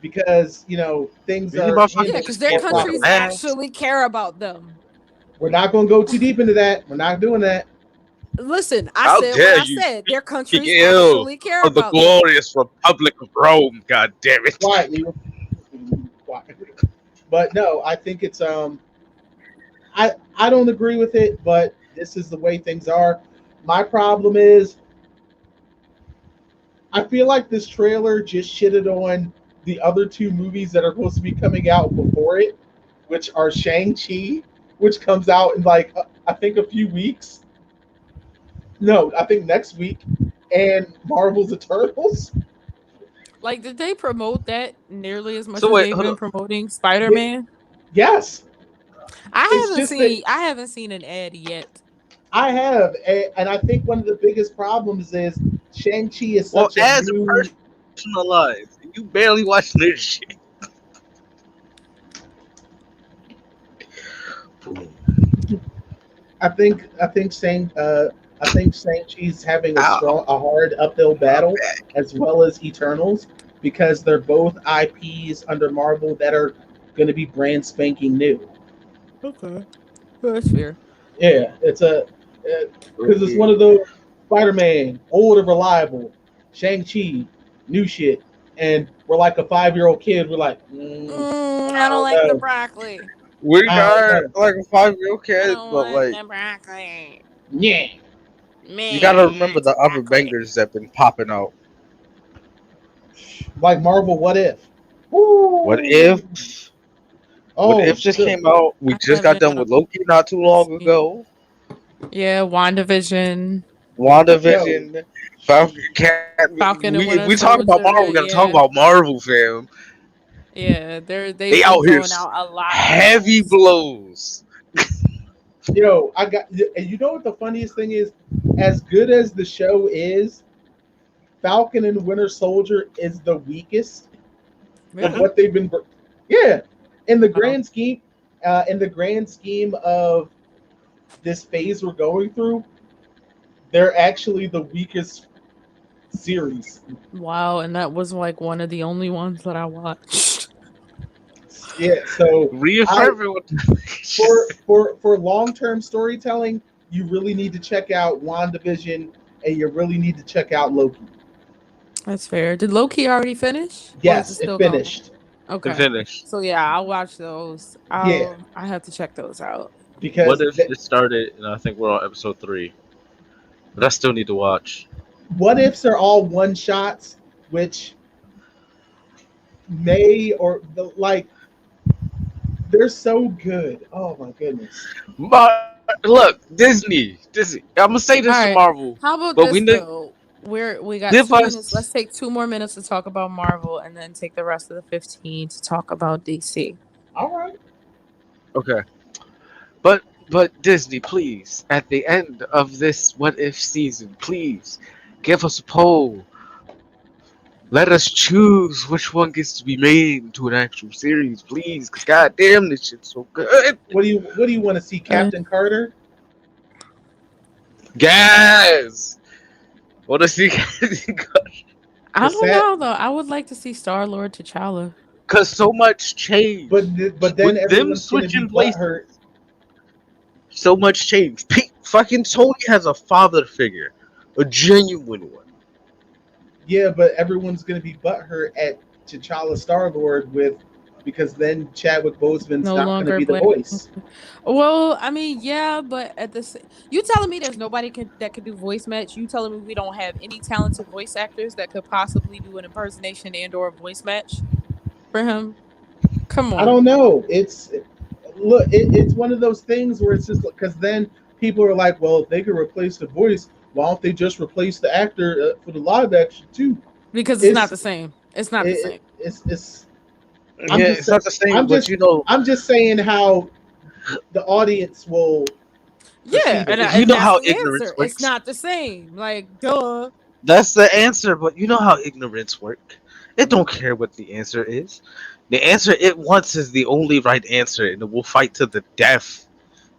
Because, things are... Yeah, because their countries actually care about them. We're not going to go too deep into that. We're not doing that. Listen, I said what I said. Their countries actually care about the glorious Republic of Rome, God damn it. Quietly. But no, I think it's... I don't agree with it, but this is the way things are. My problem is I feel like this trailer just shitted on the other two movies that are supposed to be coming out before it, which are Shang-Chi, which comes out in I think a few weeks. No, I think next week, and Marvel's Eternals. Like, did they promote that nearly as much as they've been promoting Spider-Man? Yes. I haven't seen an ad yet. I have, and I think one of the biggest problems is Shang-Chi is such a personalized. You barely watch this shit. I think Shang-Chi's having Ow. a hard uphill My battle, back. as well as Eternals, because they're both IPs under Marvel that are going to be brand spanking new. Okay. That's fair. Yeah, because it's one Okay. of those Spider-Man, old and reliable, Shang-Chi, new shit, and we're like a 5-year-old kid. We're like, I I don't don't like the know, broccoli. We I don't got know, like a 5-year-old I kid, don't but like like the broccoli. yeah, you gotta Man, remember it's the other broccoli. bangers that been popping out. like Marvel. What if? What Woo! if? What Oh, if just came out? We I just got haven't done with Loki not too long seen. ago. Yeah, WandaVision, yo, WandaVision, Falcon Cat. Falcon We and Winter talk about Marvel. We Soldier. gotta talk Yeah, about Marvel, fam. yeah. They They've been out here throwing out a lot of heavy bombs. blows. yo, I got. And you know what the funniest thing is? As good as the show is, Falcon and Winter Soldier is the weakest of Really? Hmm. what they've been. Yeah, in the Oh, grand scheme of this phase we're going through, they're actually the weakest series. wow. And that was like one of the only ones that I watched. Yeah, so I Reaffirming what for long term storytelling, you really need to check out WandaVision, and you really need to check out Loki. That's fair. Did Loki already finish, or is it Yes, it still going? finished. it Okay. finished. So yeah, I'll watch those. Yeah, I have to check those out. What because if it started and I think we're on episode 3? But I still need to watch. what ifs are all one shots, which may or the like they're so good. Oh my goodness. Look, Disney. I'm gonna say this to All right. Marvel, How but about we this need though? We got give 2 minutes. us Let's take 2 more minutes to talk about Marvel, and then take the rest of the 15 to talk about DC. All right. okay. But Disney, please, at the end of this What If season, please give us a poll. Let us choose which one gets to be made into an actual series, please. Cause goddamn, this shit's so good. What do you want to see, Uh, Captain Carter? Guys, wanna see? I Cause don't that, know though. I would like to see Star Lord T'Challa. Cause so much changed but then with them everyone's gonna be switching places. butthurt. So much change. Fucking Tony has a father figure, a genuine one. Yeah, but everyone's gonna be butthurt at T'Challa Star Lord with because then Chadwick Boseman's No not gonna longer be the Black voice. Panther. Well, I mean, yeah, but you telling me there's nobody that could do voice match? You telling me we don't have any talented voice actors that could possibly do an impersonation and or a voice match for him? Come I on. don't know. It's one of those things where it's just because then people are like, well, if they could replace the voice, why don't they just replace the actor for the live action too? Because it's not It's the same. It's not the it, same. it's I'm Yeah, just it's not the same, I'm but just I'm just saying how the audience will Yeah, perceive it. you and know that's how the ignorance answer. It's works. not the same. Like, duh. That's the answer, but you know how ignorance work. It don't care what the answer is. The answer it wants is the only right answer, and it will fight to the death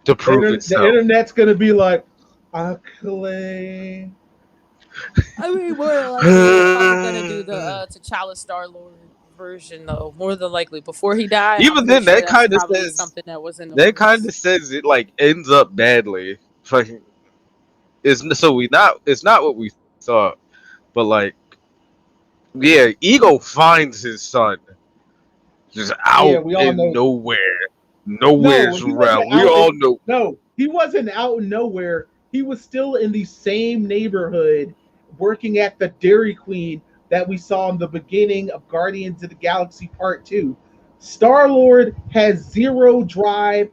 to prove The itself. internet's gonna be like, I claim. I mean, more than likely, they're probably gonna do the T'Challa Star Lord version, though. More than likely, before he died, I'm Even pretty then, sure that's probably something that was in the that kind works. of says it like ends up badly. Fucking, it's not what we thought, but like yeah, Ego finds his son just Yeah, out we all in know. nowhere, No, nowhere's he wasn't around. We out in. all know. No, he wasn't out in nowhere. He was still in the same neighborhood, working at the Dairy Queen that we saw in the beginning of Guardians of the Galaxy Part Two. Star Lord has zero drive,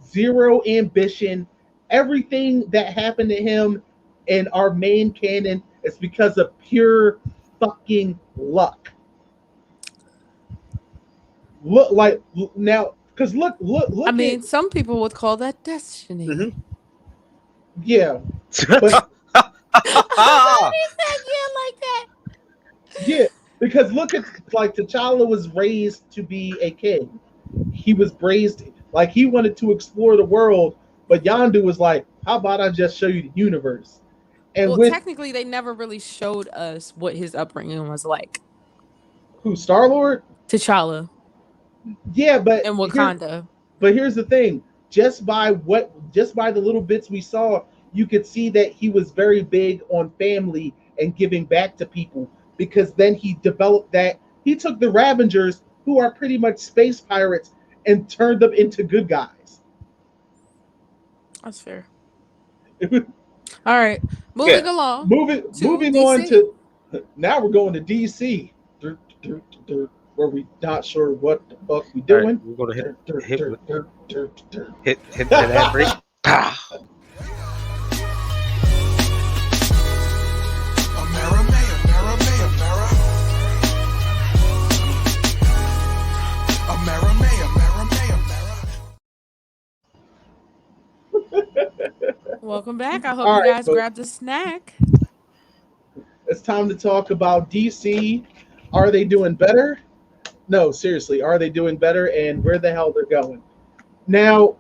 zero ambition. Everything that happened to him in our main canon is because of pure fucking luck. Look like now, because I look at mean, some people would call that destiny. Hmm. yeah, but Why did he say yeah like that? yeah, because look at like T'Challa was raised to be a king. He was raised like he wanted to explore the world, but Yandu was like, How about I just show you the universe? And Well, with technically, they never really showed us what his upbringing was like. who, Star-Lord? T'Challa Yeah, and Wakanda. but here's the thing. Just by the little bits we saw, you could see that he was very big on family and giving back to people, because then he developed that. He took the Ravengers, who are pretty much space pirates, and turned them into good guys. That's fair. All right, Yeah. moving along to Moving on DC. to now we're going to DC, where we not sure what the fuck we All right, doing. we're gonna hit Dur. hit that break. Pow. Welcome back. I hope All you right, guys but grabbed a snack. it's time to talk about DC. Are they doing better? No, seriously, are they doing better, and where the hell they're going? Now,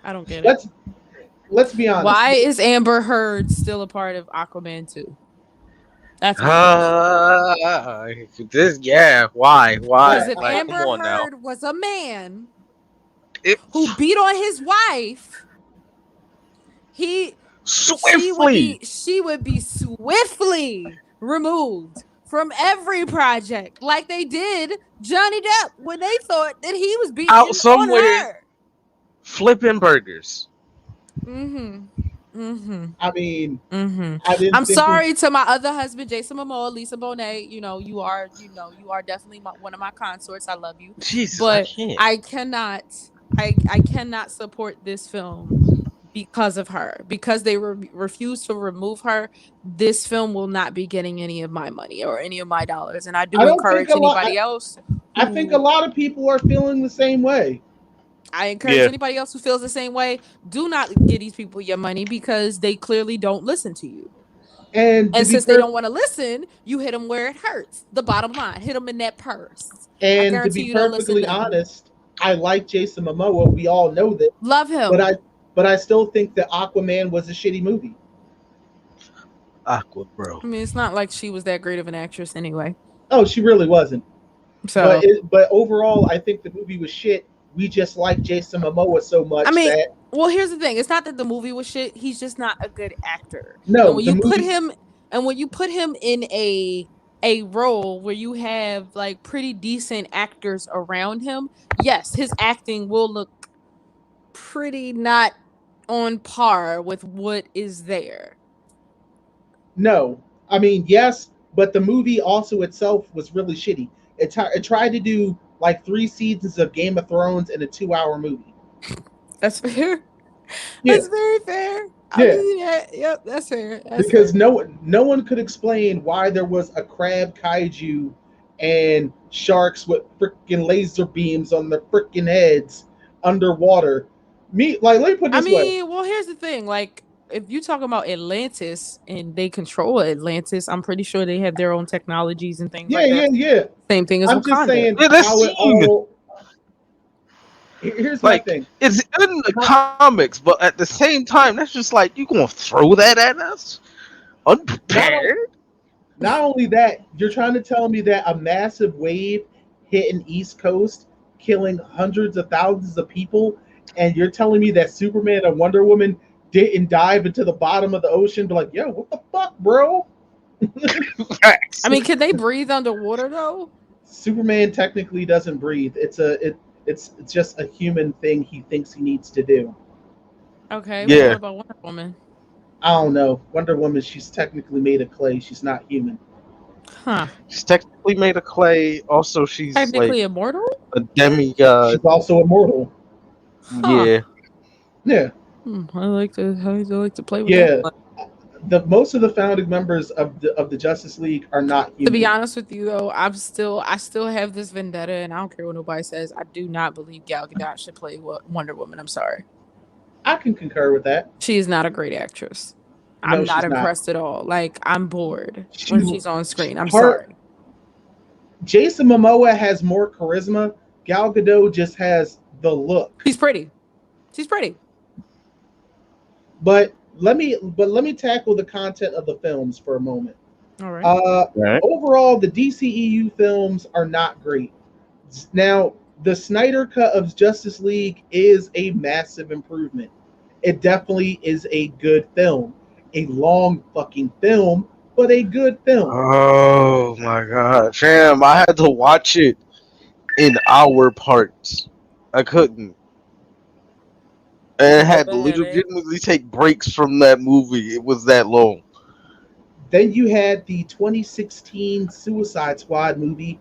I don't get it. let's be honest. Why is Amber Heard still a part of Aquaman 2? That's my question. This, yeah. Why? Because if Like, come Amber on now. Heard was a man It who beat on his wife, swiftly. she would be swiftly removed from every project, like they did Johnny Depp when they thought that he was beating Out on somewhere her. flipping burgers. I mean, I didn't I'm think sorry to my other husband, Jason Momoa, Lisa Bonet. You are definitely one of my consorts. I love you, Jesus, I but can't. I cannot support this film because of her. Because they refuse to remove her, this film will not be getting any of my money or any of my dollars. And I do I don't think encourage a lot. anybody else. I think a lot of people are feeling the same way. I encourage anybody else who feels the same way. Do not give these people your money because they clearly don't listen to you. And since they don't want to listen, you hit them where it hurts. The bottom line, hit them in that purse. I to guarantee be you they'll listen perfectly then. honest, I like Jason Momoa. We all know that. Love him. But I still think that Aquaman was a shitty movie. Aqua, bro. I mean, it's not like she was that great of an actress anyway. Oh, she really wasn't. So, but overall, I think the movie was shit. We just like Jason Momoa so much. I mean, that well, here's the thing: it's not that the movie was shit. He's just not a good actor. no, and when you put him in a role where you have like pretty decent actors around him, yes, his acting will look pretty not on par with what is there. No, I mean yes, but the movie also itself was really shitty. It tried to do like 3 seasons of Game of Thrones in a 2-hour movie. That's fair. Yeah. That's very fair. I mean, yep, that's fair. Because no one could explain why there was a crab kaiju and sharks with freaking laser beams on their freaking heads underwater. Let me put it this way. Well, here's the thing. Like, if you talk about Atlantis and they control Atlantis, I'm pretty sure they have their own technologies and things like that. Yeah. Same thing as I'm Wakanda. just saying how it all. Here's my thing. It's in the comics, but at the same time, that's just like, you gonna throw that at us unprepared? Not only that, you're trying to tell me that a massive wave hit an East Coast, killing hundreds of thousands of people, and you're telling me that Superman and Wonder Woman didn't dive into the bottom of the ocean, be like, yo, what the fuck, bro? I mean, can they breathe underwater though? Superman technically doesn't breathe. It's just a human thing he thinks he needs to do. Okay. Yeah. What about Wonder Woman? I don't know. Wonder Woman, she's technically made of clay. She's not human. Huh. She's technically made of clay. Also, she's technically like immortal. a demigod. She's also immortal. Huh. Yeah. I like to play with that. Most of the founding members of the Justice League are not human. To be honest with you, though, I still have this vendetta, and I don't care what nobody says. I do not believe Gal Gadot should play Wonder Woman. I'm sorry. I can concur with that. She is not a great actress. No, I'm not impressed at all. Like, I'm bored when she's on screen. I'm sorry. Jason Momoa has more charisma. Gal Gadot just has the look. She's pretty. But let me tackle the content of the films for a moment. All right. Uh, Right. Overall, the DCEU films are not great. Now, the Snyder cut of Justice League is a massive improvement. It definitely is a good film, a long fucking film, but a good film. Oh my god, fam! I had to watch it in hour parts. I couldn't, and I It's that had to bad, eh? legitimately take breaks from that movie. It was that long. Then you had the 2016 Suicide Squad movie,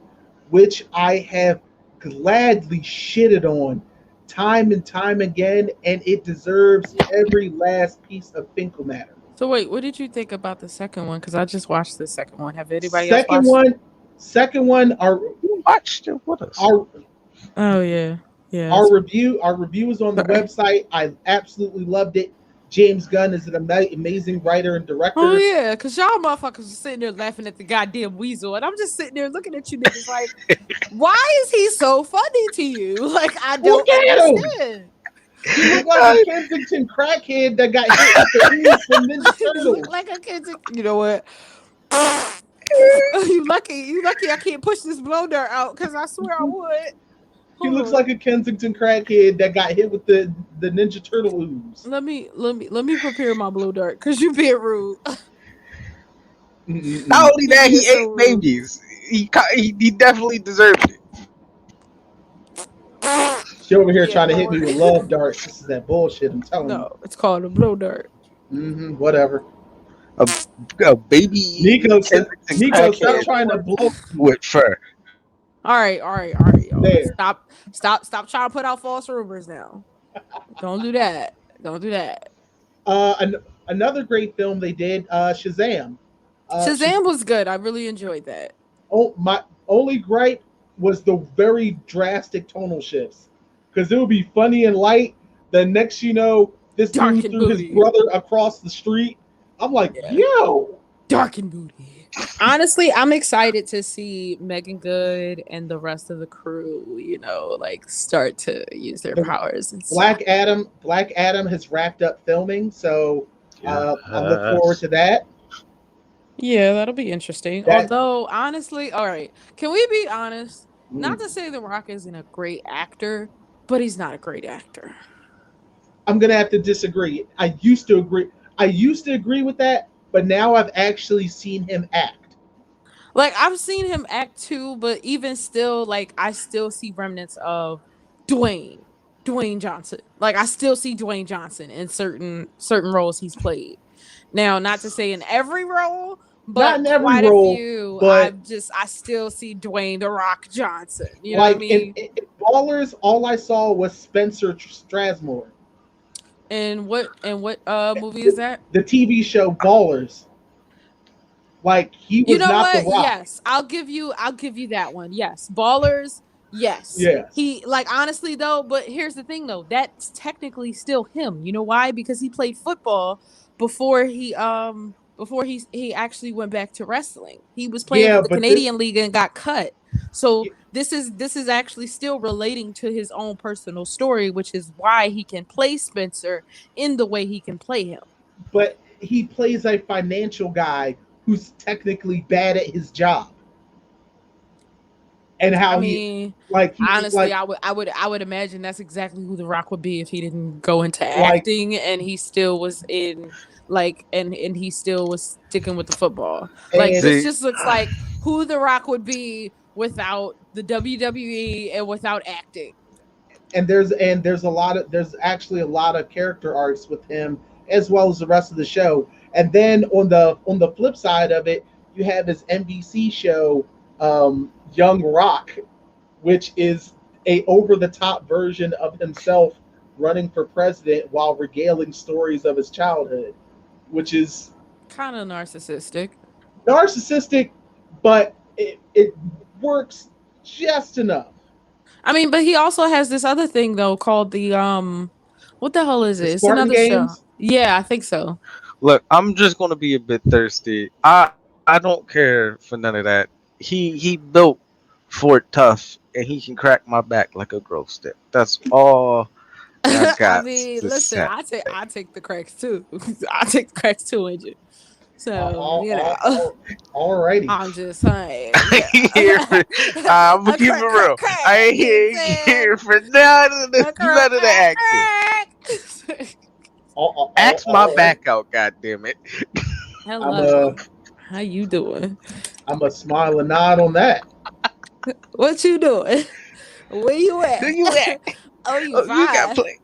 which I have gladly shitted on time and time again, and it deserves every last piece of Finkel matter. So wait, what did you think about the second one? Because I just watched the second one. Have anybody else Second watched? one, second one, You watched it with us. our Oh yeah, yeah. our review is on the Sorry. website. I absolutely loved it. James Gunn is an amazing writer and Oh director. yeah, cause y'all motherfuckers are sitting there laughing at the goddamn weasel, and I'm just sitting there looking at you niggas like, why is he so funny to you? Like I Look don't at him. understand. He looked like a Kensington crackhead that got hit with the ooze from Ninja You look Turtles. like a kid. You know what? You lucky. You lucky. I can't push this blow dart out because I swear I would. He Hold looks on. like a Kensington crackhead that got hit with the Ninja Turtle ooze. Let me prepare my blow dart because you being rude. Not Mm-mm-mm. only You that, being he so ate rude. babies. He definitely deserved it. She over here Yeah, trying to hit me Lord. with love darts. This is that bullshit. I'm telling you. No, it's called a blow dart. Whatever. A, a baby eating Nico, Kensington Nico, stop crackhead trying to blow me. with fur. All right, y'all. There. Stop trying to put out false rumors now. Don't do that. Don't do that. Another great film they did, Shazam. Shazam was good. I really enjoyed that. My only gripe was the very drastic tonal shifts. Because it would be funny and light. Then next you know, this Dark dude and threw his moody. brother across the street. I'm like, Yeah. yo. Dark and moody. Honestly, I'm excited to see Megan Good and the rest of the crew, like start to use their The powers and stuff. Black Adam has wrapped up filming, so I look forward Yes. to that. Yeah, that'll be interesting. That Although, honestly, all right, can we be honest? Not mm, to say The Rock isn't a great actor, but he's not a great actor. I'm gonna have to disagree. I used to agree with that, but now I've actually seen him act. Like I've seen him act too, but even still, like I still see remnants of Dwayne, Dwayne Johnson. Like I still see Dwayne Johnson in certain roles he's played. Now, not to say in every role, Not but in every quite a role, few. but I still see Dwayne the Rock Johnson. You know what I like in, mean? in Ballers, all I saw was Spencer Strasmore. And what movie is The, that? the TV show Ballers. Like he You was know not the what? Rock. Yes, I'll give you that one. Yes. Ballers, yes. Yes. He like honestly though, but here's the thing though. That's technically still him. You know why? Because he played football before he actually went back to wrestling. He was playing Yeah, for the but this Canadian League and got cut. So this is actually still relating to his own personal story, which is why he can play Spencer in the way he can play him. but he plays a financial guy who's technically bad at his job, and I how he mean, like he honestly, like I would imagine that's exactly who The Rock would be if he didn't go into like acting and he still was in and he still was sticking with the football. Like and this See, just looks like who The Rock would be without the WWE and without acting. there's actually a lot of character arcs with him as well as the rest of the show. And then on the flip side of it, you have his NBC show, Young Rock, which is a over the top version of himself running for president while regaling stories of his childhood, which is Kind of narcissistic. narcissistic, but it works just enough. I mean, but he also has this other thing though called the what the hell is The it? It's Spartan another show. Games, Yeah, I think so. look, I'm just gonna be a bit thirsty. I don't care for none of that. He built Fort Tough, and he can crack my back like a glow stick. That's all I I got mean, to listen, say. I take the cracks too. I take the cracks too, Angel. So, All, you know, all, all, alrighty. I'm just saying, I ain't here for. I'm gonna a keep it crack, crack, real. I crack. ain't You know what I'm saying? here for A crack, none of the crack, acting. crack. Ask my All right. back out, God damn it. I'm a Hello, how you doing? I'm a smile and nod on that. What you doing? Where you Do at? you act? Oh, you Oh, you got fine. play.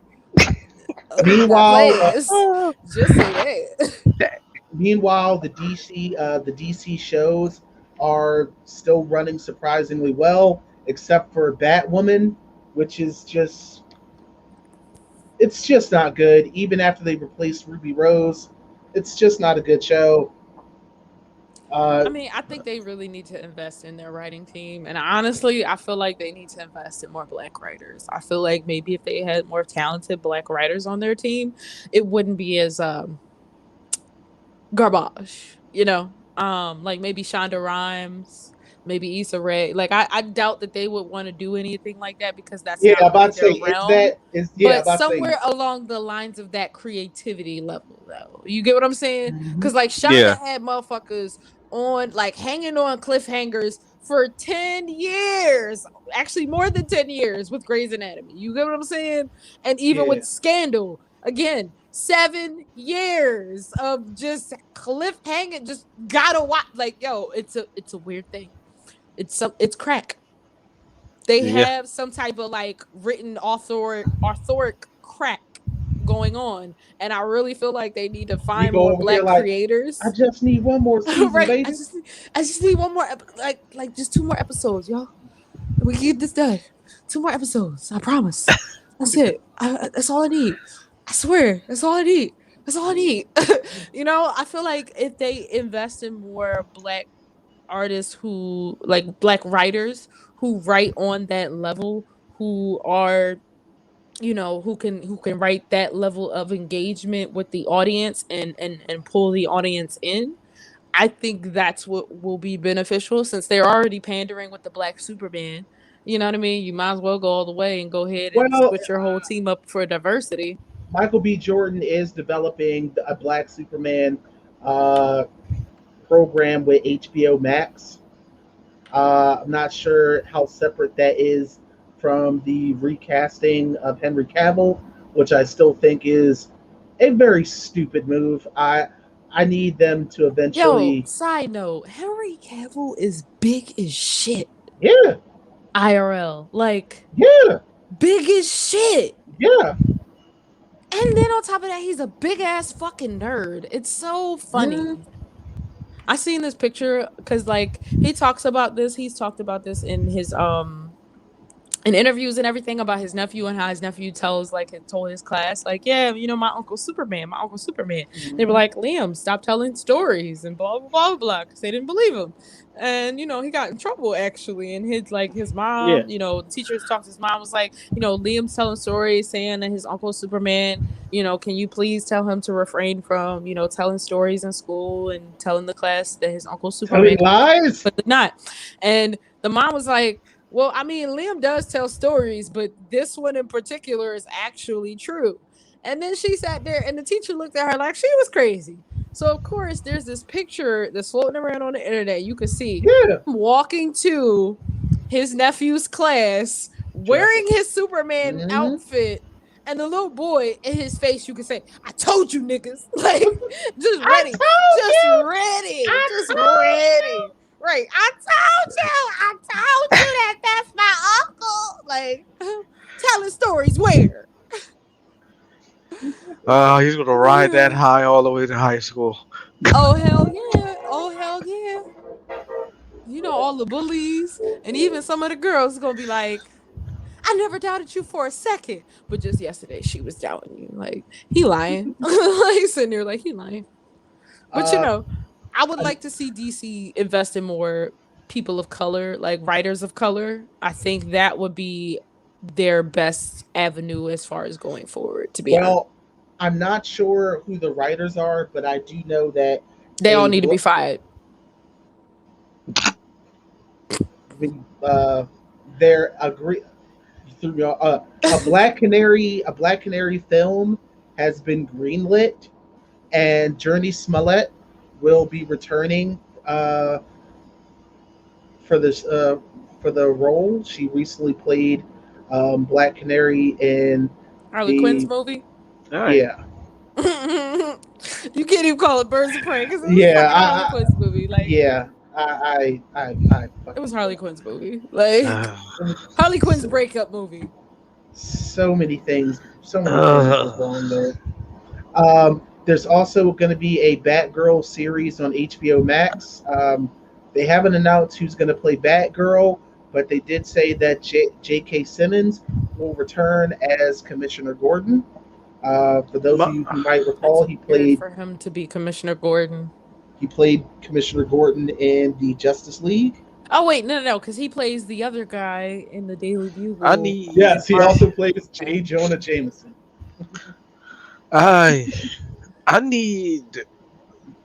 Oh, you got Meanwhile, plans. Oh, Just say that. meanwhile, the DC shows are still running surprisingly well, except for Batwoman, which is just it's just not good. Even after they replaced Ruby Rose, it's just not a good show. Uh, I mean, I think they really need to invest in their writing team. And honestly, I feel like they need to invest in more black writers. I feel like maybe if they had more talented black writers on their team, it wouldn't be as garbage, you know? Like maybe Shonda Rhimes, maybe Issa Rae. Like I doubt that they would want to do anything like that because that's yeah, not really about to say their is realm. that is yeah, But about to say somewhere along the lines of that creativity level, though. You get what I'm saying? mhm. Because like yeah, Shonda had motherfuckers on like hanging on cliffhangers for 10 years. Actually more than 10 years with Grey's Anatomy. You get what I'm saying? And even Yeah. with Scandal, again, 7 years of just cliffhanging, just gotta watch. Like, yo, it's a weird thing. It's crack. They yeah, have some type of like written authoric crack going on, and I really feel like they need to You find go more over here black like, I creators. just need one more season, Right? baby. I just need one more, like just two more episodes, y'all. We can get this done. Two more episodes. I promise. That's it. That's all I need. I swear. That's all I need. That's all I need. You know, I feel like if they invest in more black artists who, like black writers who write on that level, who are, you know, who can write that level of engagement with the audience and pull the audience in, I think that's what will be beneficial since they're already pandering with the black Superman. You know what I mean? You might as well go all the way and go ahead and Well, switch your whole team up for diversity. Michael B. Jordan is developing a Black Superman uh, program with HBO Max. I'm not sure how separate that is from the recasting of Henry Cavill, which I still think is a very stupid move. I need them to Yo, eventually, side note, Henry Cavill is big as shit. yeah, IRL. Like, yeah, big as shit. yeah. And then on top of that, he's a big ass fucking nerd. It's so Mm, funny. I seen this picture because like he talks about this. He's talked about this in his in interviews and everything about his nephew and how his nephew told his class like, yeah, you know, my uncle Superman. They were mhm. like, Liam, stop telling stories and blah blah blah blah because they didn't believe him. And you know, he got in trouble actually, and his yeah. mom, you know, teachers talked to his mom, was like, you know, Liam's telling stories saying that his uncle Superman, you know, can you please tell him to refrain from, you know, telling stories in school and telling the class that his uncle Telling Superman lies. but not. And the mom was like, well, I mean, Liam does tell stories, but this one in particular is actually true. And then she sat there and the teacher looked at her like she was crazy. So of course there's this picture that's floating around on the internet. You can see Yeah, him walking to his nephew's class Jurassic. wearing his Superman Mhm. outfit. And the little boy in his face, you can say, I told you niggas. Like, just I ready. told Just you. ready. I Just told ready. you. Right. I told you that that's my uncle. Like, telling stories where? He's gonna ride that high all the way to high school. Oh, hell yeah. Oh, hell yeah. You know, all the bullies and even some of the girls going to be like, I never doubted you for a second. But just yesterday, she was doubting you. Like, he lying. Like, sitting there like, he lying. But you Uh, know, I would like to see DC invest in more people of color, like writers of color. I think that would be their best avenue as far as going forward, to be honest. well, I'm not sure who the writers are, but I do know that They all a need to be fired. uh, they're agree. threw me off. A Black Canary film has been greenlit, and Journey Smollett will be returning for this for the role. She recently played Black Canary in Harley Quinn's the movie. All right. yeah You can't even call it Birds of Prey because it was yeah fucking Harley Quinn's movie. Like yeah I it was fucking Harley love Quinn's movie. Like it. Harley Quinn's So, breakup movie. so many things were wrong there. There's also going to be a Batgirl series on HBO Max. They haven't announced who's going to play Batgirl, but they did say that J.K. Simmons will return as Commissioner Gordon. For those of you who might That's recall, weird for him to be Commissioner Gordon. he played Commissioner Gordon in the Justice League. Oh wait, no, because he plays the other guy in the Daily I Bugle. need. Yes, he also plays J. Jonah Jameson. I I need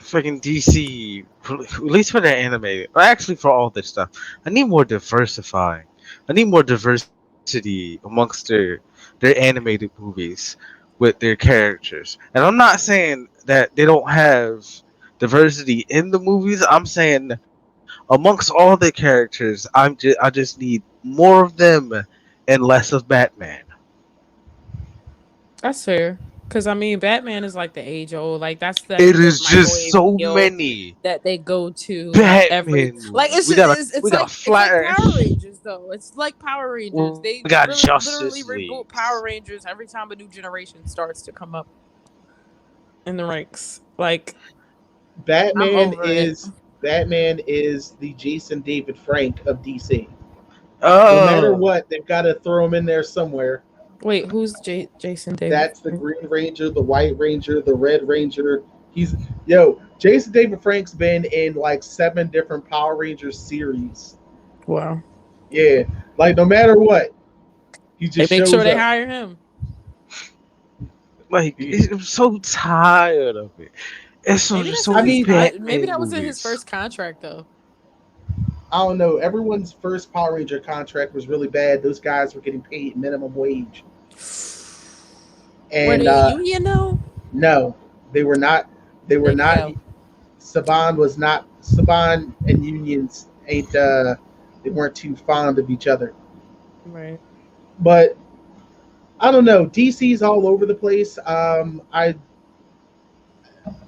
freaking DC, at least for their animated, or actually for all this stuff. I need more diversifying. I need more diversity amongst their animated movies with their characters. And I'm not saying that they don't have diversity in the movies. I'm saying amongst all the characters, I just need more of them and less of Batman. That's fair. Because I mean, Batman is like the age old. Like that's It the is just microwave so meal many that they go to every. Batman Like movies. We it's got a like it's like Power Flash. Rangers though. It's like Power Rangers. We They got literally Justice reboot Leagues. Power Rangers every time a new generation starts to come up in the ranks. Like I'm Batman over it. is Batman is the Jason David Frank of DC. No matter Oh, what, they've got to throw him in there somewhere. Wait, who's Jason David? That's the Green Ranger, the White Ranger, the Red Ranger. He's Jason David Frank's been in like 7 different Power Rangers series. Wow. Yeah, like no matter what, he They just make sure shows they up. hire him. like He- I'm so tired of it. It's Maybe just that's so in I many his mean, maybe Batman that was in his movies. first contract though. I don't know. Everyone's first Power Ranger contract was really bad. Those guys were getting paid minimum wage, Were and they a union though? no, they were not. They were There you not. go. Saban was not. Saban and unions ain't. They weren't too fond of each other. Right. But I don't know. DC's all over the place. I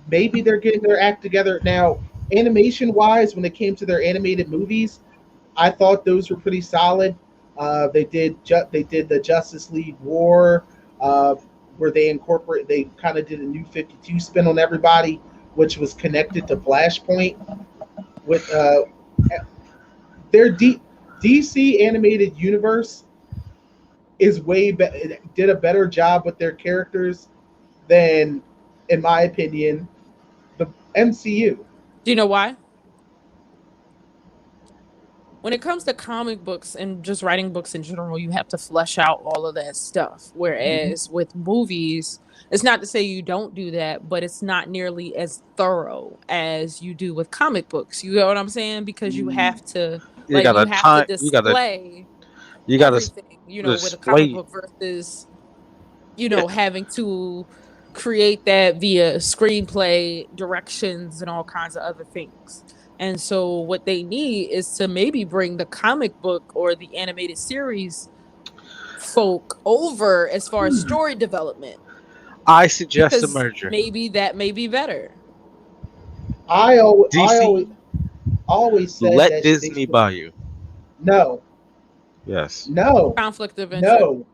maybe they're getting their act together now. Animation wise, when it came to their animated movies, I thought those were pretty solid. They did the Justice League War, uh, where they kind of did a new 52 spin on everybody, which was connected to Flashpoint. With their DC animated universe is did a better job with their characters than, in my opinion, the MCU. Do you know why? When it comes to comic books and just writing books in general, you have to flesh out all of that stuff. Mhm. Whereas with movies, it's not to say you don't do that, but it's not nearly as thorough as you do with comic books. You know what I'm saying? Because you Mm, have to You got you to have to time. display You got to everything, with a comic display. book versus, Yeah, having to create that via screenplay, directions, and all kinds of other things. And so, what they need is to maybe bring the comic book or the animated series folk over as far as hmm. story development, I suggest a because merger. maybe that may be better. I DC, always said let that they Disney should. buy you. No, Yes, no, Conflict of interest. no,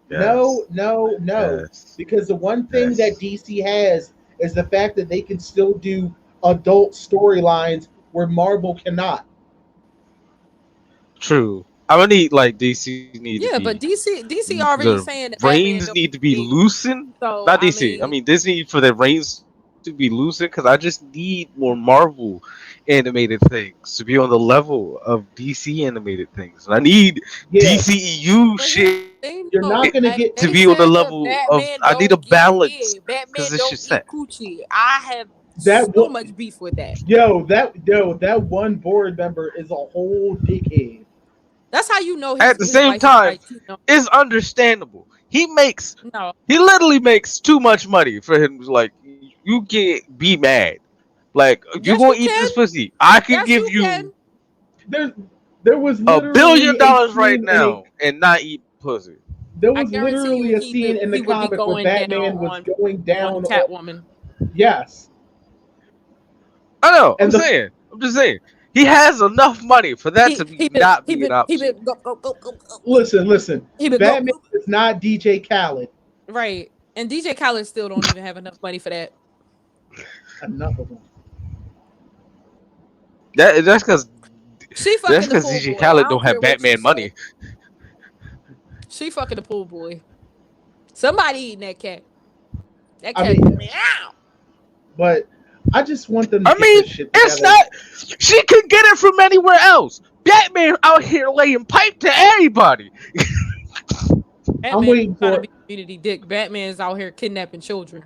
yes, no. yes, Because the one thing that yes. DC has is the fact that they can still do adult storylines where Marvel cannot. True. I'm gonna need like DC need to Yeah, be but DC already the saying that Batman reins don't need to get be paid. loosened. So Not I DC. I mean, mean Disney for the reins to be loosened because I just need more Marvel animated things to be on the level of DC animated things. And I need Yeah, DCEU but here's shit the thing you're though. not gonna to get. They be on the said that level of. Batman I need a don't get balance head. because Batman it's don't just that. eat coochie. I have That so what much beef with that. that one board member is a whole dickhead. That's how you know At the his same wife is time, right too. No, it's understandable. no. He literally makes too much money for him. Like, you can't be mad. Like, you Yes, gonna you eat can. this pussy? I can Yes, give you can. you There, there was literally a $1 billion right scene in a now and not eat pussy. there I was guarantee you, literally a scene in the he would be comic where going down Batman was going on down. Catwoman. Yes, I know. and the I'm just saying. He has enough money for that to be not be an He option. been go. listen, He been go. Batman is not DJ Khaled. Right. And DJ Khaled still don't even have enough money for that. Enough of them. That's because She fucking the pool DJ boy. I Khaled don't don't have care what you Batman say. money. She fucking the pool boy. Somebody eating that cat. That I cat. mean, Meow. but I just want them to I get mean, this shit it's together. not. She can get it from anywhere else. Batman out here laying pipe to everybody. I'm Batman waiting trying to for be community dick. Batman's out here kidnapping children.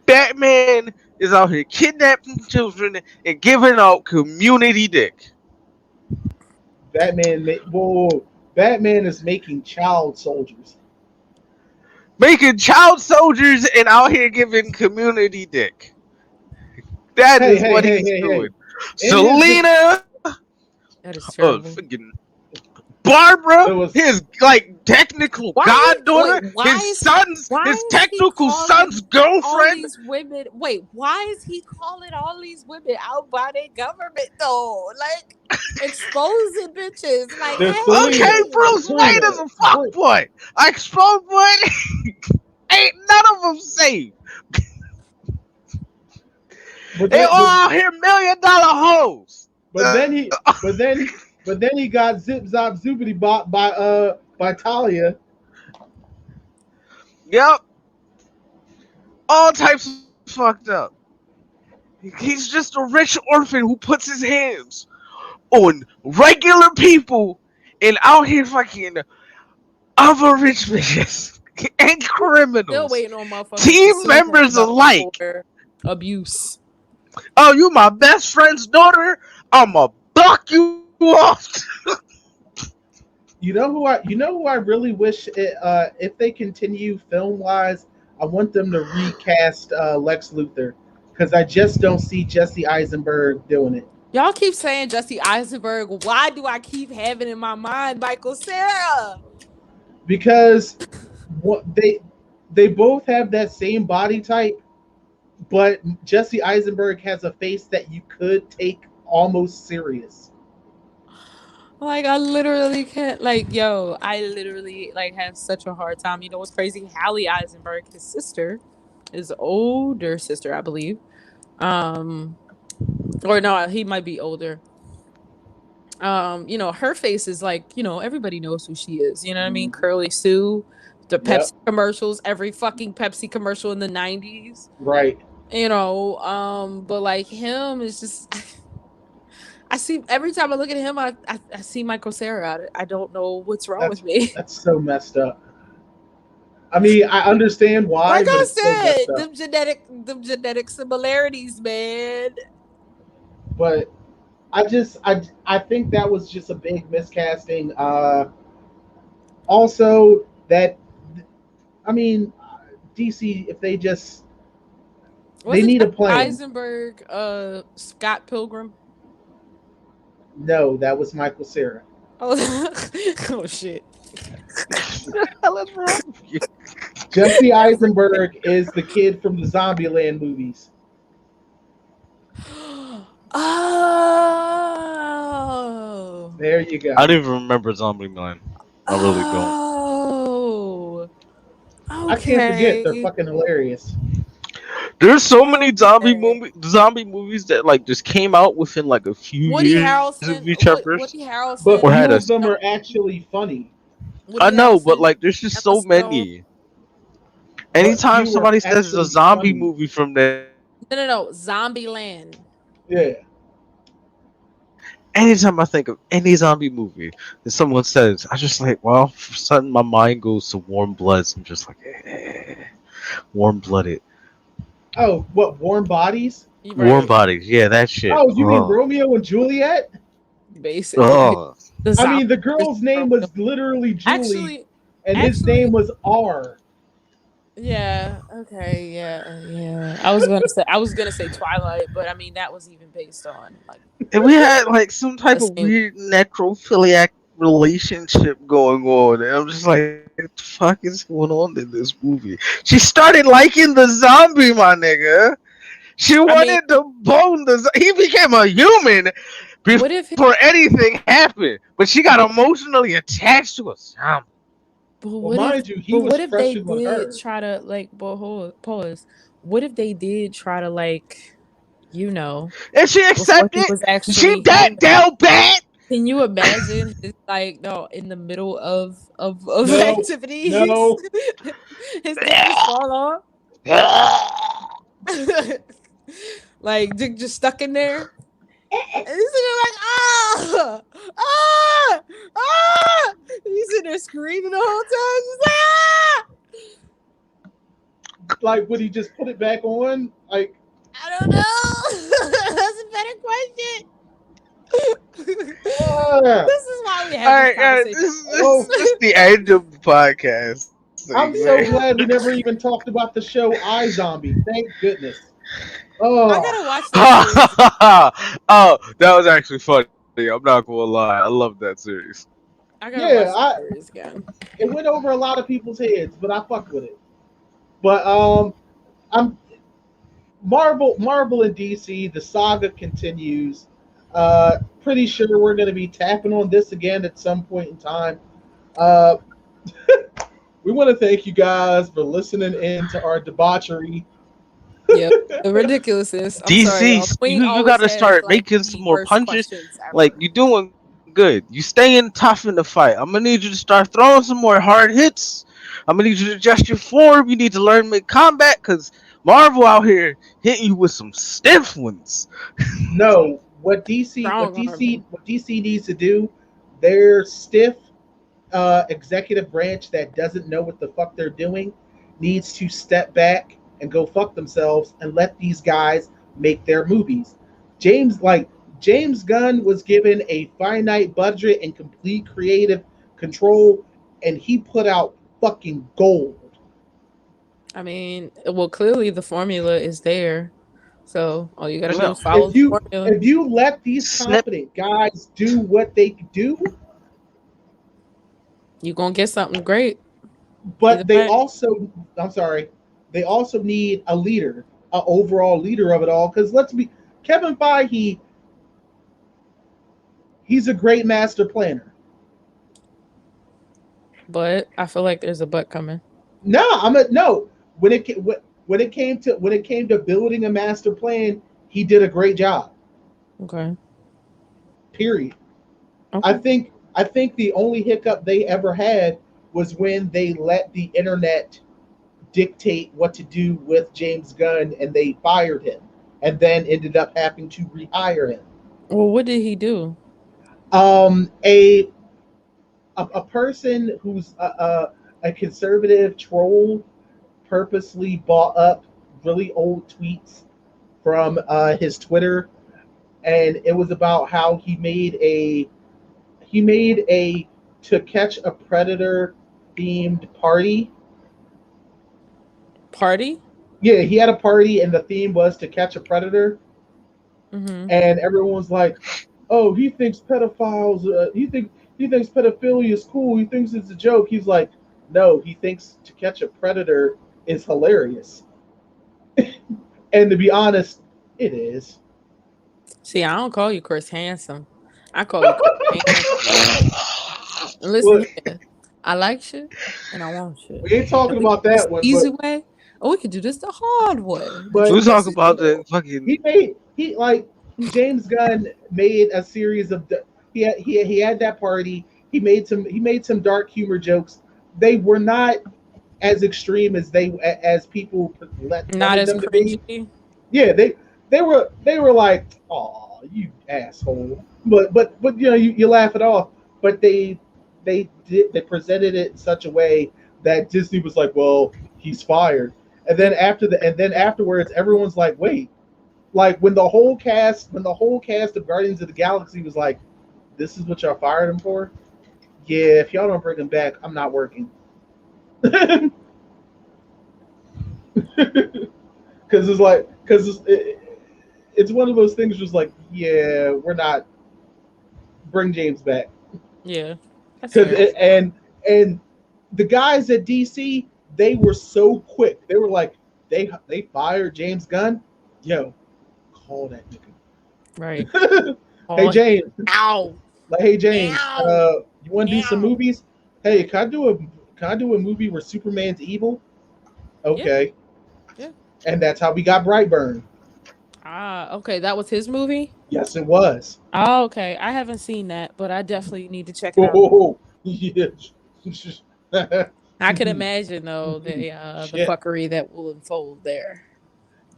Batman is out here kidnapping children and giving out community dick. Batman. Whoa, Batman is making child soldiers. Making child soldiers and out here giving community dick. That Hey, is hey, what hey, he's hey, doing. hey! In his de- Selena, That is terrible. freaking Barbara, there was his like technical goddaughter, his Why is he technical son's calling all girlfriend. these women? Wait, why is he calling all these women out by their government though? Like exposing bitches. Like, there's Okay, Selena, hey, Bruce Wayne is a fuckboy. I exposed boy. Ain't none of them safe. but They then, all out here $1 million hoes. but then he, but then, but then he got zip zop zoopity bop by Talia. Yep, all types of fucked up. He's just a rich orphan who puts his hands on regular people and out here fucking other rich bitches and still criminals, waiting on motherfuckers to team sue him members though alike. for abuse. Oh, you my best friend's daughter? I'ma buck you off. You know who I really wish if they continue film wise, I want them to recast Lex Luthor because I just don't see Jesse Eisenberg doing it Y'all keep saying Jesse Eisenberg. Why do I keep having in my mind Michael Sarah? because what they both have that same body type, but Jesse Eisenberg has a face that you could take almost serious. Like I literally can't. Like yo, I literally like have such a hard time. You know what's crazy? Hallie Eisenberg, his sister, his older sister, I believe. Um, or no, he might be older. You know, her face is like, you know, everybody knows who she is. You know what I mean? Curly Sue, the Yep, Pepsi commercials, every fucking Pepsi commercial in the 90s. right. You know, but like him is just I see every time I look at him, I see Michael Sarah. I don't know what's wrong with That's me. that's so messed up. I mean, I understand why, Like but I it's so messed said, up. them genetic similarities, man. But I think that was just a big miscasting. Also, that I mean, DC if they Was it need a Jesse plan. Eisenberg, Scott Pilgrim? No, that was Michael Cera. Oh, oh shit. Hell is wrong with you? Jesse Eisenberg is the kid from the Zombieland movies. Oh. There you I go. don't even remember Zombie Man. I really don't. Oh. I can't forget they're Okay. fucking hilarious. There's so many Okay. zombie movies that like just came out within like a few Woody years of each Harrelson. other, Woody But or Harrelson. had few a. of them Emma, are actually funny. I Woody know, but Harrelson. like there's just Emma so Stone. many. But Anytime few are somebody says it's a actually zombie funny. movie from them, No. Zombie Land. Yeah. anytime I think of any zombie movie that someone says, I just like, well, for sudden my mind goes to Warm Bloods. I'm just like, Warm Blooded, Oh, what Warm Bodies? You Warm right. Bodies. Yeah, that shit. Oh, you mean Oh, Romeo and Juliet? basically. Oh, The I mean, the zombies girl's name broke them. was literally Julie, Actually, and his actually, name was R. yeah, okay, yeah, yeah. I was gonna say Twilight, but I mean that was even based on like and we had like some the type of same. weird necrophiliac relationship going on, and I'm just like, what the fuck is going on in this movie? She started liking the zombie, my nigga. She I mean, wanted to bone he became a human what if before anything happened, but she got emotionally attached to a zombie. but Well, what if mind you, he but was what if they crushing on did her. try to like but hold pause. What if they did try to like, you know, And she before he accepted. was She actually that human? down bad. Can you imagine his like no in the middle of No, activities? no. His dick just fall off? Like dick just stuck in there? And he's sitting there like, ah, ah, ah. He's sitting there screaming the whole time. Just like, ah. Like, would he just put it back on? Like, I don't know. That's a better question. This is why we All have these right, conversations. oh, this is the end of the podcast thing, I'm man. so glad we never even talked about the show I Zombie. Thank goodness. I Oh, gotta watch that series. Oh, that was actually funny. I'm not gonna lie. I love that series. I gotta yeah, watch that series again. it went over a lot of people's heads, but I fucked with it. But I'm Marvel and DC. The saga continues. Pretty sure we're going to be tapping on this again at some point in time. Uh, we want to thank you guys for listening in to our debauchery. Yep. The ridiculousness. I'm sorry, DC, y'all. Queen you always gotta has start like making some the more worst punches. questions Like ever. you doing good. You staying tough in the fight. I'm gonna need you to start throwing some more hard hits. I'm gonna need you to adjust your form. You need to learn to make combat because Marvel out here hitting you with some stiff ones. No, Strong arming. what DC needs to do, their stiff executive branch that doesn't know what the fuck they're doing needs to step back and go fuck themselves and let these guys make their movies. James Gunn was given a finite budget and complete creative control, and he put out fucking gold. I mean, well, clearly the formula is there. So all you gotta do No, is follow the formula. If you let these snip. competent guys do what they do, You're gonna get something great. Either but they way. also, I'm sorry, they also need a leader, an overall leader of it all. Because let's be, Kevin Feige, he's a great master planner. But I feel like there's a but coming. No, I'm a no. When it when it came to building a master plan, he did a great job. Okay. Period. Okay. I think the only hiccup they ever had was when they let the internet dictate what to do with James Gunn and they fired him and then ended up having to rehire him. Well, what did he do? Um, a a person who's a conservative troll purposely bought up really old tweets from his Twitter, and it was about how he made a To Catch a Predator themed party. Party? Yeah, he had a party, and the theme was To Catch a Predator, Mm-hmm. and everyone's like, "Oh, he thinks pedophiles. He thinks pedophilia is cool. He thinks it's a joke." He's like, "No, he thinks To Catch a Predator is hilarious." And to be honest, it is. See, I don't call you Chris Handsome. I call you Chris Handsome. And listen Look, here. I like shit and I want shit. we ain't And talking we can about do this that the one, easy way or we could do this the hard way. The but We choice talk is about the yours. fucking. he made he like James Gunn made a series of he had that party. He made some dark humor jokes. They were not as extreme as people Not wanted as them to be. cringy. Yeah, they were like, "Oh, you asshole," but you know you laugh it off. But they presented it in such a way that Disney was like, "Well, he's fired," and then afterwards, everyone's like, "Wait." Like when the whole cast of Guardians of the Galaxy was like, this is what y'all fired him for. Yeah, if y'all don't bring him back, I'm not working. Because it's one of those things. Just like, yeah, we're not bring James back. Yeah. That's Because fair. and the guys at DC, they were so quick. They were like, they fired James Gunn. Yo, call that Right. nigga. Hey Oh, James, ow. like, hey James, Ow. you want to do some Ow. movies? Hey, can I do a movie where Superman's evil? Yeah. Okay, Yeah. and that's how we got Brightburn. Ah, okay. That was his movie? Yes, it was. Oh, okay. I haven't seen that, but I definitely need to check it out. Oh, yeah. I can imagine though the Shit. fuckery that will unfold there.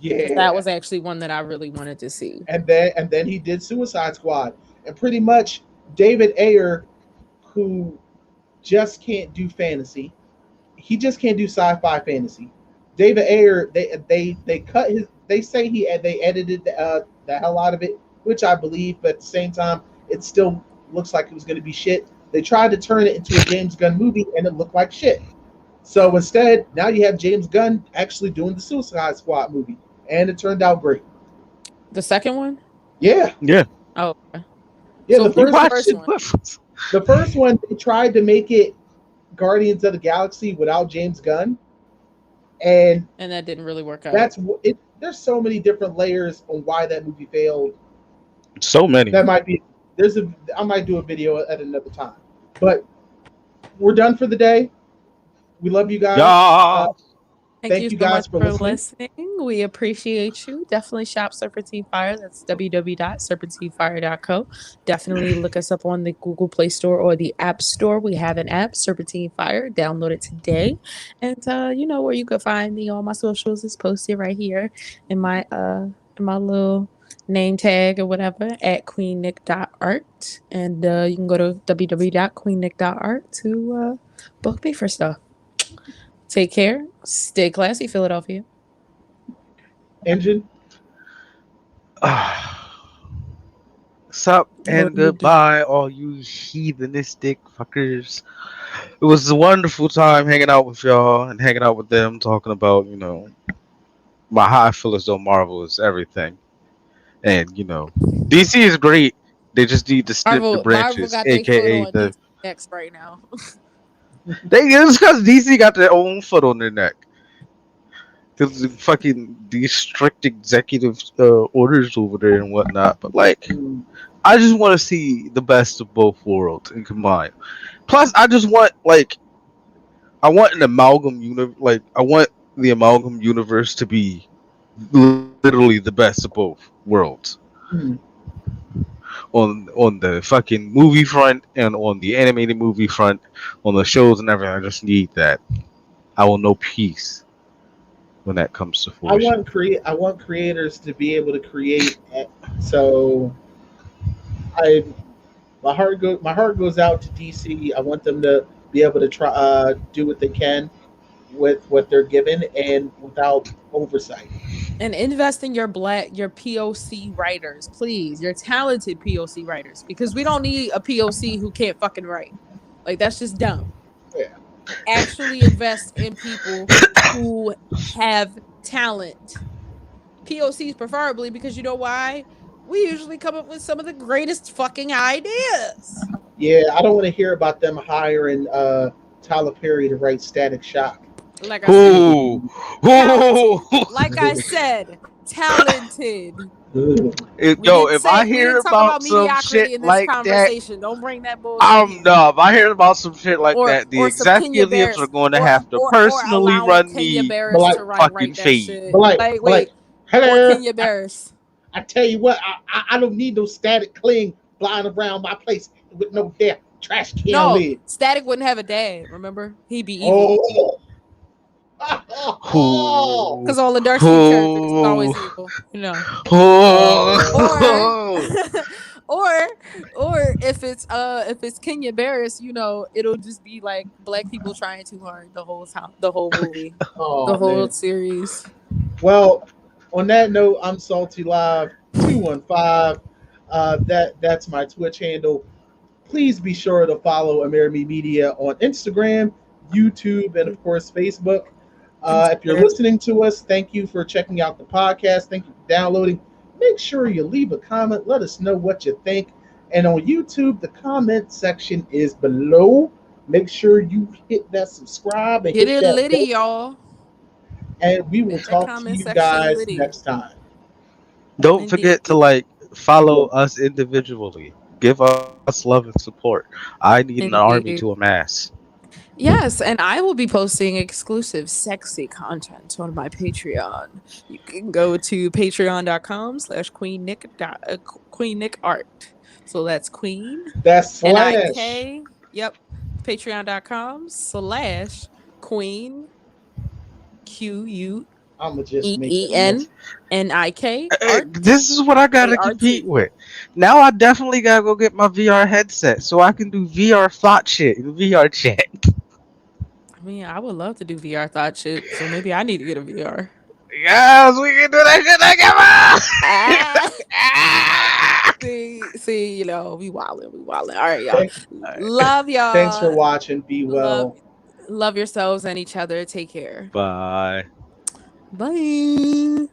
Because that Yeah. was actually one that I really wanted to see. And then he did Suicide Squad, and pretty much David Ayer, who just can't do fantasy. He just can't do sci-fi fantasy. David Ayer, they cut his. They say they edited the hell out of it, which I believe, but at the same time, it still looks like it was going to be shit. They tried to turn it into a James Gunn movie, and it looked like shit. So instead, now you have James Gunn actually doing the Suicide Squad movie, and it turned out great. The second one? Yeah, Yeah, Oh, okay. yeah. So The who you was the first, watched first it. one? the first one, they tried to make it Guardians of the Galaxy without James Gunn, and And that didn't really work out. that's it. There's so many different layers on why that movie failed. So many. That might be there's a I might do a video at another time, but we're done for the day. We love you guys. Yeah. Thank Thank you you so much guys for for listening. listening. We appreciate you. Definitely shop Serpentine Fire. That's www.serpentinefire.co. Definitely look us up on the Google Play Store or the App Store. We have an app, Serpentine Fire. Download it today. And you know where you can find me. All my socials is posted right here in my little name tag or whatever at queennick.art. And you can go to www.queennick.art to book me for stuff. Take care. Stay classy, Philadelphia. Engine. Sup What and it do? goodbye, all you heathenistic fuckers. It was a wonderful time hanging out with y'all and hanging out with them, talking about, my how I feel as though Marvel is everything. And, DC is great. They just need to snip the Marvel branches, got their foot aka on DC the. next right now. It's because DC got their own foot on their neck. Because these strict executive orders over there and whatnot. But, like, Mm. I just want to see the best of both worlds and combine. Plus, I just want I want an amalgam I want the amalgam universe to be literally the best of both worlds Mm. on the fucking movie front and on the animated movie front, on the shows and everything. I just need that. I will know peace when that comes to fruition. I want creators to be able to create. So I my heart goes out to DC. I want them to be able to try do what they can with what they're given and without oversight. And invest in your POC writers, please. Your talented POC writers. Because we don't need a POC who can't fucking write. Like that's just dumb. Yeah. Actually invest in people who have talent. POCs preferably because you know why? We usually come up with some of the greatest fucking ideas. Yeah, I don't want to hear about them hiring Tyler Perry to write Static Shock. Like I said, Who? talented. Who? Like I said, talented. Ugh. If I We hear didn't talk about about some shit mediocrity in this like that, conversation. Don't bring that bullshit here. if I hear about some shit like that, the Or some Kenya executives are Barris going to have to or personally allowing run Kenya me But Barris like, to fucking write that fade. shit. but like, Like but like, wait, or hello. Kenya Barris. I tell you what, I don't need no static cling flying around my place with no damn trash can No, lid. Static wouldn't have a dad. Remember, he'd be evil Oh, because Who? all the Darcy characters is Who? always evil. You know. Or oh. Who? or if it's Kenya Barris, you know, it'll just be like black people trying too hard the whole time, the whole movie, the Oh whole man. series. Well, on that note, I'm Salty Live 215. That's my Twitch handle. Please be sure to follow Amerime Media on Instagram, YouTube, and of course Facebook. If you're Instagram. listening to us, thank you for checking out the podcast. Thank you for downloading. Make sure you leave a comment. Let us know what you think. And on YouTube, the comment section is below. Make sure you hit that subscribe and Get hit it that litty, bell. y'all. And we will Make that talk to comment you section guys litty. next time. Don't Indeed. forget to like follow Yeah, us individually. Give us love and support. I need an army to Indeed. amass. Yes, and I will be posting exclusive sexy content on my Patreon. You can go to patreon.com/Queen Nick Queen Nick Art. So that's Queen that's slash. NIK. Yep. Patreon.com/Queen I'm gonna just make a QUEEN mention. NIK Hey, Art this is what I gotta ART. compete with. Now I definitely gotta go get my VR headset so I can do VR thought shit in VR chat. I mean, I would love to do VR thought shit, so maybe I need to get a VR. Yes, we can do that shit Ah. together. See, we wildin'. All right, y'all. Thank, Love thanks for y'all. watching. Be Love, well. love yourselves and each other. Take care. Bye. Bye.